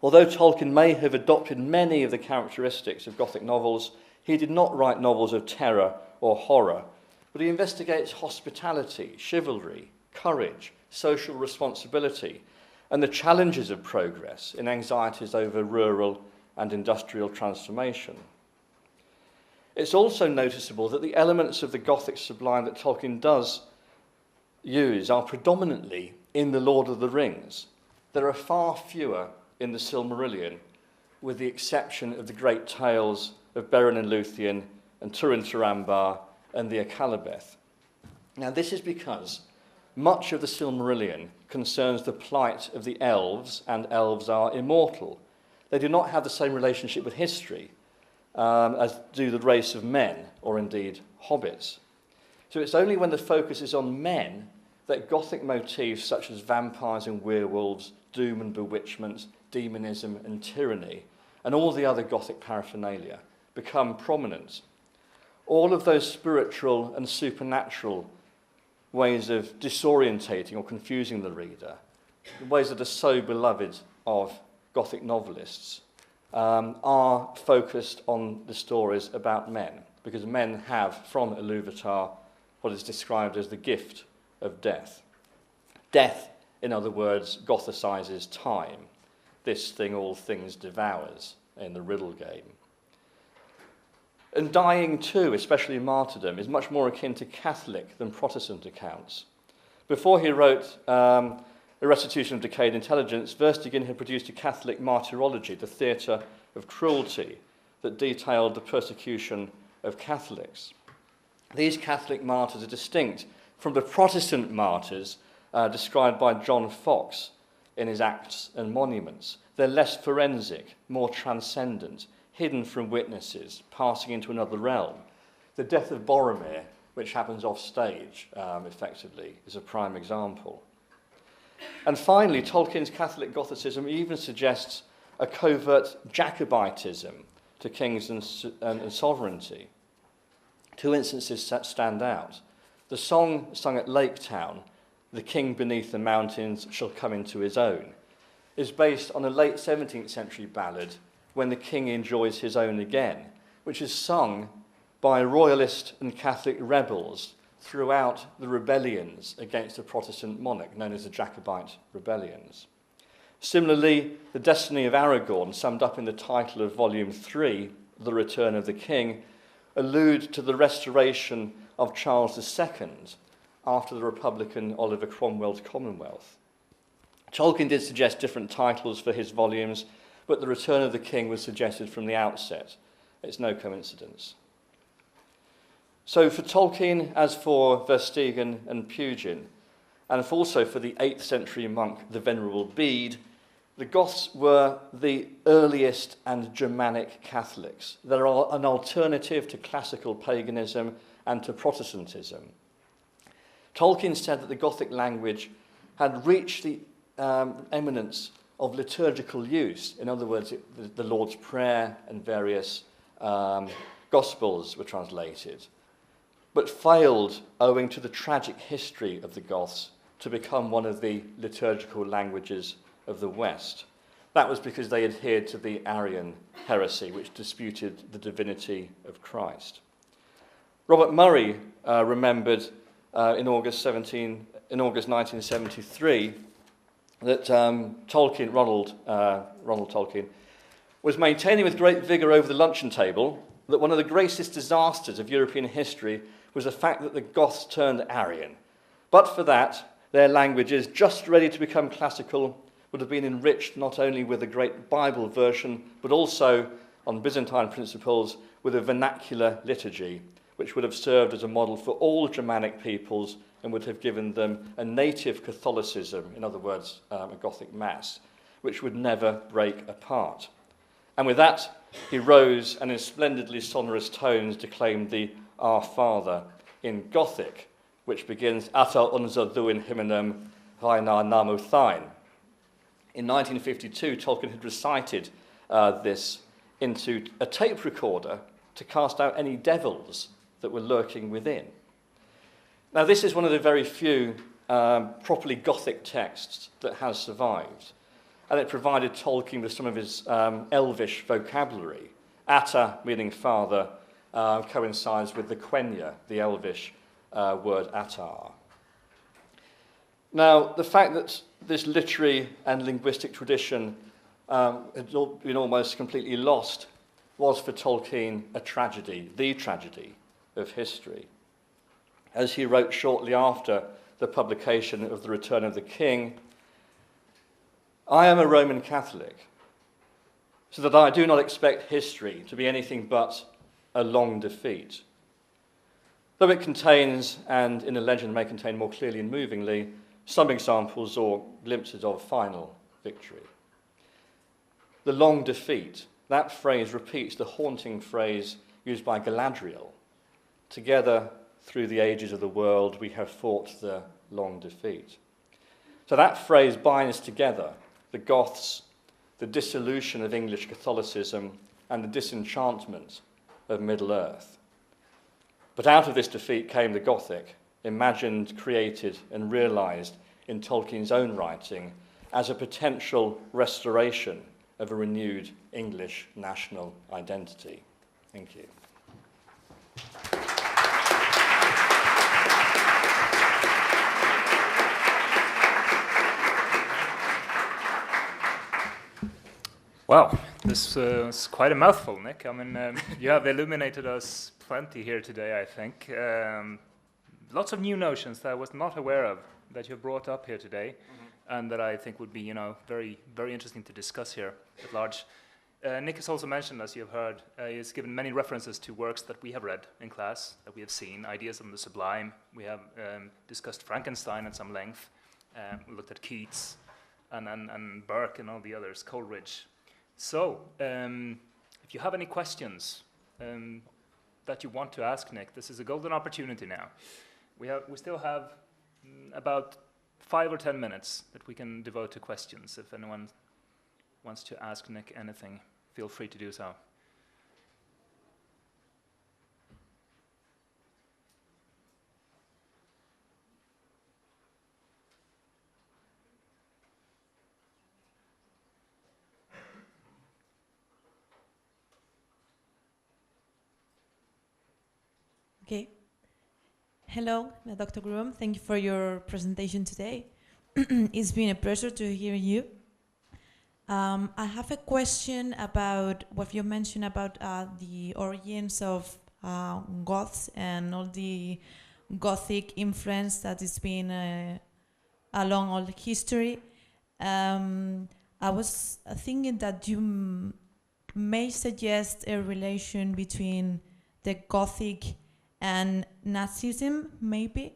Although Tolkien may have adopted many of the characteristics of Gothic novels, he did not write novels of terror or horror, but he investigates hospitality, chivalry, courage, social responsibility, and the challenges of progress in anxieties over rural and industrial transformation. It's also noticeable that the elements of the Gothic sublime that Tolkien does use are predominantly in The Lord of the Rings. There are far fewer in the Silmarillion, with the exception of the great tales of Beren and Luthien and Turin Turambar and the Akallabeth. Now this is because much of the Silmarillion concerns the plight of the elves, and elves are immortal. They do not have the same relationship with history as do the race of men, or indeed hobbits. So it's only when the focus is on men that Gothic motifs such as vampires and werewolves, doom and bewitchment, demonism and tyranny, and all the other Gothic paraphernalia become prominent. All of those spiritual and supernatural ways of disorientating or confusing the reader, the ways that are so beloved of Gothic novelists, are focused on the stories about men, because men have from Ilúvatar what is described as the gift of death. Death, in other words, gothicizes time. This thing all things devours in the riddle game. And dying too, especially martyrdom, is much more akin to Catholic than Protestant accounts. Before he wrote A Restitution of Decayed Intelligence, Verstegen had produced a Catholic martyrology, the theatre of cruelty, that detailed the persecution of Catholics. These Catholic martyrs are distinct from the Protestant martyrs described by John Foxe in his Acts and Monuments. They're less forensic, more transcendent, hidden from witnesses, passing into another realm. The death of Boromir, which happens off stage, effectively, is a prime example. And finally, Tolkien's Catholic Gothicism even suggests a covert Jacobitism to kings and sovereignty. Two instances stand out. The song sung at Lake Town, "The King Beneath the Mountains Shall Come Into His Own," is based on a late 17th century ballad, "When the King Enjoys His Own Again," which is sung by royalist and Catholic rebels throughout the rebellions against the Protestant monarch, known as the Jacobite rebellions. Similarly, the destiny of Aragorn, summed up in the title of Volume 3, The Return of the King, allude to the restoration of Charles II after the Republican Oliver Cromwell's Commonwealth. Tolkien did suggest different titles for his volumes, but The Return of the King was suggested from the outset. It's no coincidence. So for Tolkien, as for Verstegen and Pugin, and also for the 8th century monk, the Venerable Bede, the Goths were the earliest and Germanic Catholics. They are an alternative to classical paganism and to Protestantism. Tolkien said that the Gothic language had reached the eminence of liturgical use. In other words, the Lord's Prayer and various Gospels were translated, but failed owing to the tragic history of the Goths to become one of the liturgical languages of the West. That was because they adhered to the Arian heresy, which disputed the divinity of Christ. Robert Murray remembered in August 1973 that Ronald Tolkien was maintaining with great vigour over the luncheon table that one of the greatest disasters of European history was the fact that the Goths turned Arian. But for that, their languages, just ready to become classical, would have been enriched not only with a great Bible version, but also on Byzantine principles with a vernacular liturgy, which would have served as a model for all Germanic peoples and would have given them a native Catholicism, in other words, a Gothic Mass, which would never break apart. And with that, he rose and in splendidly sonorous tones declaimed the Our Father in Gothic, which begins Ata unser du in himmelum reina namu thine. In 1952, Tolkien had recited this into a tape recorder to cast out any devils that were lurking within. Now, this is one of the very few properly Gothic texts that has survived, and it provided Tolkien with some of his elvish vocabulary. Ata, meaning father, coincides with the Quenya, the elvish word atar. Now, the fact that this literary and linguistic tradition had been almost completely lost was for Tolkien a tragedy, the tragedy of history. As he wrote shortly after the publication of The Return of the King, I am a Roman Catholic, so that I do not expect history to be anything but a long defeat. Though it contains, and in a legend may contain more clearly and movingly, some examples or glimpses of final victory. The long defeat, that phrase repeats the haunting phrase used by Galadriel. Together, through the ages of the world, we have fought the long defeat. So that phrase binds together the Goths, the dissolution of English Catholicism, and the disenchantment of Middle-earth. But out of this defeat came the Gothic, imagined, created, and realised in Tolkien's own writing as a potential restoration of a renewed English national identity. Thank you.
Wow, this was quite a mouthful, Nick. I mean, you have illuminated us plenty here today, I think. Lots of new notions that I was not aware of that you brought up here today, and that I think would be, very, very interesting to discuss here at large. Nick has also mentioned, as you've heard, he's given many references to works that we have read in class, that we have seen, ideas on the sublime. We have discussed Frankenstein at some length. We looked at Keats and Burke and all the others, Coleridge. So, if you have any questions that you want to ask Nick, this is a golden opportunity now. We still have about 5 or 10 minutes that we can devote to questions. If anyone wants to ask Nick anything, feel free to do so.
Okay. Hello, Dr. Groom. Thank you for your presentation today. It's been a pleasure to hear you. I have a question about what you mentioned about the origins of Goths and all the Gothic influence that has been along all the history. I was thinking that you may suggest a relation between the Gothic and Nazism, maybe?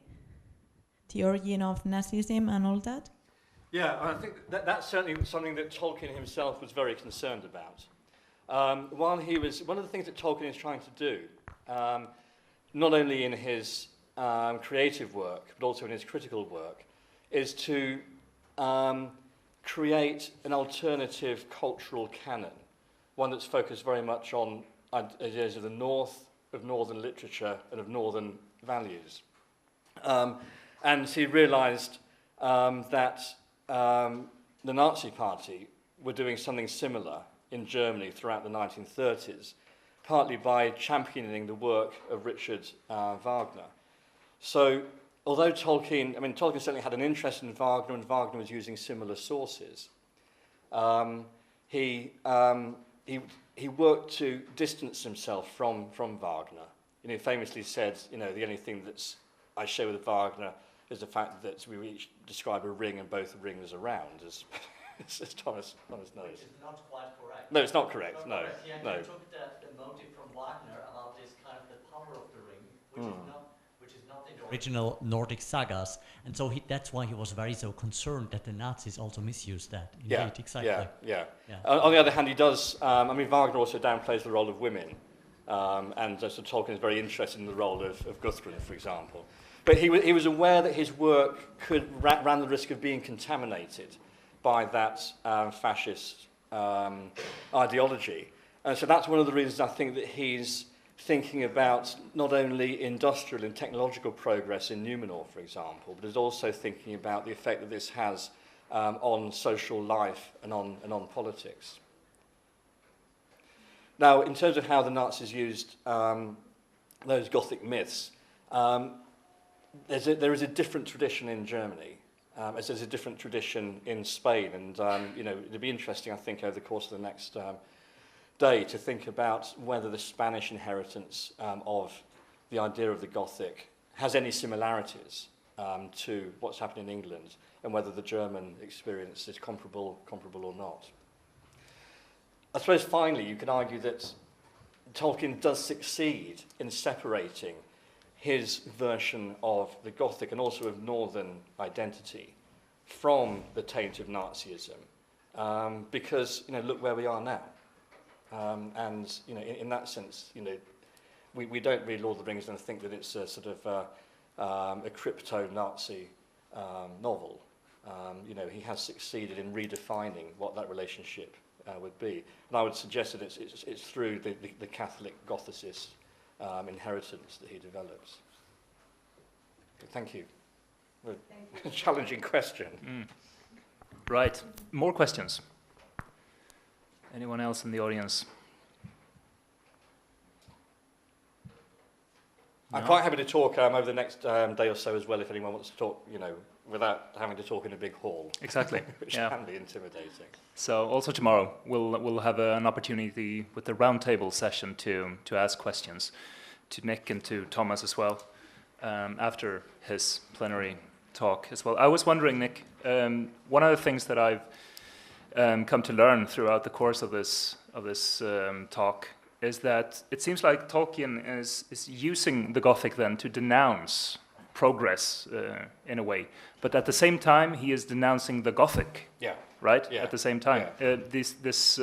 The origin of Nazism and all that?
Yeah, I think that's certainly something that Tolkien himself was very concerned about. One of the things that Tolkien is trying to do, not only in his creative work, but also in his critical work, is to create an alternative cultural canon, one that's focused very much on ideas of the North, of Northern literature, and of Northern values. And he realised that the Nazi Party were doing something similar in Germany throughout the 1930s, partly by championing the work of Richard Wagner. So, although Tolkien certainly had an interest in Wagner, and Wagner was using similar sources, he worked to distance himself from Wagner. He famously said, the only thing that I share with Wagner is the fact that we each describe a ring and both rings around, as as Thomas knows.
Which is not quite correct.
No, it's not correct.
Not
No,
correct. He
no.
actually took the motive from Wagner about this kind of the power of the ring, which is not in the original Nordic sagas, and so that's why he was very so concerned that the Nazis also misused that. Indeed, exactly.
Yeah. On the other hand, he does. Wagner also downplays the role of women, and so Tolkien is very interested in the role of Guthrun, for example. But he was aware that his work ran the risk of being contaminated by that fascist ideology. And so that's one of the reasons I think that he's thinking about not only industrial and technological progress in Numenor, for example, but is also thinking about the effect that this has on social life and on politics. Now, in terms of how the Nazis used those Gothic myths, there is a different tradition in Germany, as there's a different tradition in Spain, and it'd be interesting, I think, over the course of the next day to think about whether the Spanish inheritance of the idea of the Gothic has any similarities to what's happening in England, and whether the German experience is comparable or not. I suppose finally you can argue that Tolkien does succeed in separating his version of the Gothic and also of Northern identity from the taint of Nazism, because look where we are now, and in that sense, we don't read Lord of the Rings and think that it's a sort of a crypto-Nazi novel. He has succeeded in redefining what that relationship would be, and I would suggest that it's through the Catholic Gothicist inheritance that he develops. Thank you. A challenging question.
Right. More questions? Anyone else in the audience?
I'm quite happy to talk over the next day or so as well, if anyone wants to talk, without having to talk in a big hall.
Exactly.
Which can be intimidating.
So also tomorrow we'll have an opportunity with the roundtable session to ask questions to Nick and to Thomas as well after his plenary talk as well. I was wondering, Nick, one of the things that I've come to learn throughout the course of this talk is that it seems like Tolkien is using the Gothic then to denounce progress in a way, but at the same time he is denouncing the Gothic.
Yeah.
Right.
Yeah.
At the same time, this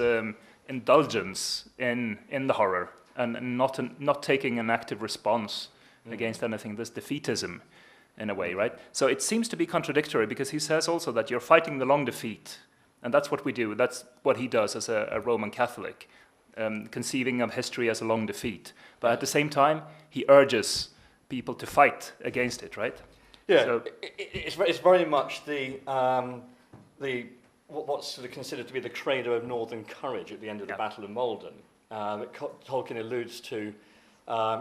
indulgence in the horror and not taking an active response against anything. This defeatism, in a way, right? So it seems to be contradictory because he says also that you're fighting the long defeat, and that's what we do. That's what he does as a Roman Catholic, conceiving of history as a long defeat. But at the same time, he urges people to fight against it, right?
Yeah,
so
it's very much what's sort of considered to be the credo of Northern courage at the end of the Battle of Maldon, that Tolkien alludes to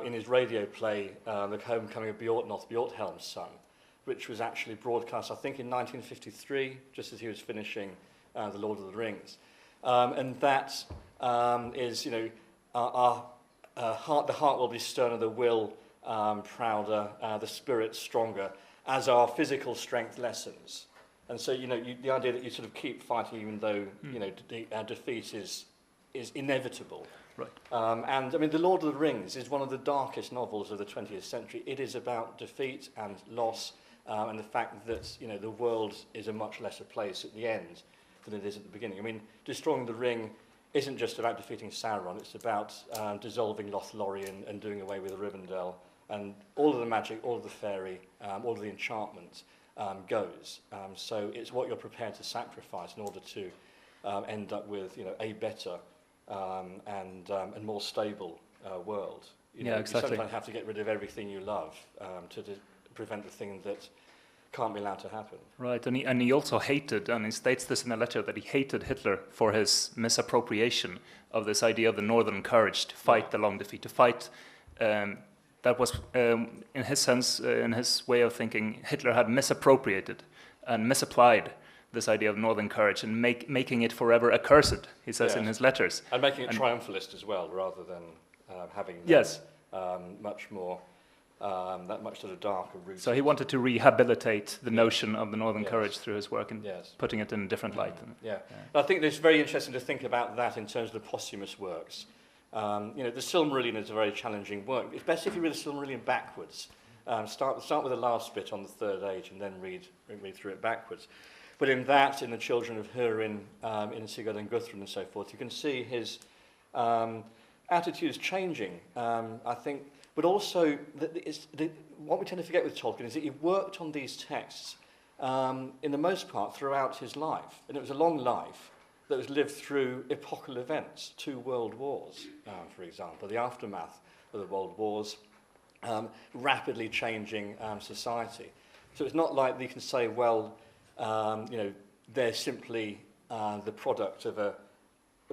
in his radio play, The Homecoming of Beorhtnoth, Beorhthelm's son, which was actually broadcast, I think, in 1953, just as he was finishing The Lord of the Rings. And that is, the heart will be sterner, the will prouder, the spirit stronger, as our physical strength lessens. And so, the idea that you sort of keep fighting even though, defeat is inevitable.
Right.
And, The Lord of the Rings is one of the darkest novels of the 20th century. It is about defeat and loss, and the fact that, the world is a much lesser place at the end than it is at the beginning. Destroying the ring isn't just about defeating Sauron, it's about dissolving Lothlorien and doing away with Rivendell. And all of the magic, all of the fairy, all of the enchantment goes. So it's what you're prepared to sacrifice in order to end up with, a better and more stable world.
Exactly.
You sometimes have to get rid of everything you love to prevent the thing that can't be allowed to happen.
Right, and he also hated, and he states this in a letter, that he hated Hitler for his misappropriation of this idea of the Northern courage to fight the long defeat, to fight. That was, in his sense, in his way of thinking, Hitler had misappropriated and misapplied this idea of Northern courage and making it forever accursed, he says in his letters.
And making it triumphalist as well, rather than having
yes.
Much more that much sort of darker root.
So he wanted to rehabilitate the notion of the Northern
Yes.
Courage through his work and
Yes.
putting it in a different light.
Yeah. I think it's very interesting to think about that in terms of the posthumous works. The Silmarillion is a very challenging work. It's best if you read the Silmarillion backwards. Start with the last bit on the Third Age and then read through it backwards. But in that, in the Children of Húrin, in Sigurd and Guthrum and so forth, you can see his attitudes changing, I think. But also, what we tend to forget with Tolkien is that he worked on these texts, in the most part, throughout his life. And it was a long life that was lived through epochal events, 2 world wars, for example, the aftermath of the world wars, rapidly changing society. So it's not like you can say, well, they're simply the product of a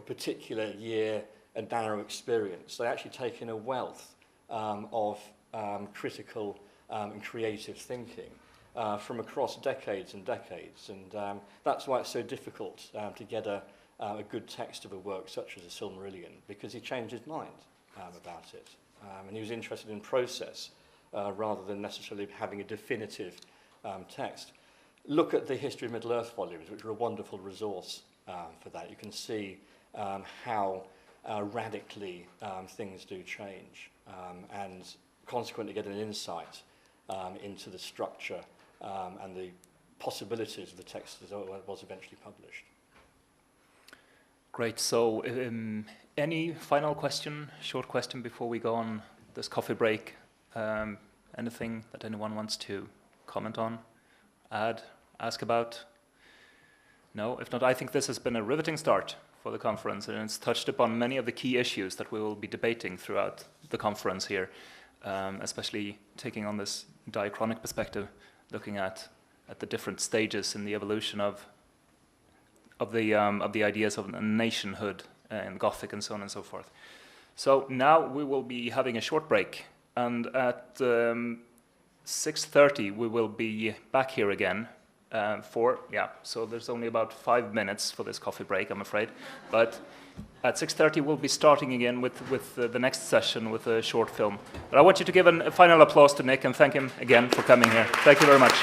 particular year and narrow experience. They actually take in a wealth of critical and creative thinking from across decades and decades. And that's why it's so difficult to get a good text of a work such as the Silmarillion, because he changed his mind about it. And he was interested in process rather than necessarily having a definitive text. Look at the History of Middle-earth volumes, which are a wonderful resource for that. You can see how radically things do change and consequently get an insight into the structure and the possibilities of the text as it was eventually published.
Great. So any final question, short question before we go on this coffee break? Anything that anyone wants to comment on, add, ask about? No? If not, I think this has been a riveting start for the conference, and it's touched upon many of the key issues that we will be debating throughout the conference here, especially taking on this diachronic perspective, looking at the different stages in the evolution of the ideas of nationhood and Gothic and so on and so forth. So now we will be having a short break, and at 6:30 we will be back here again so there's only about 5 minutes for this coffee break, I'm afraid. But at 6:30 we'll be starting again with the next session with a short film. But I want you to give a final applause to Nick and thank him again for coming here. Thank you very much.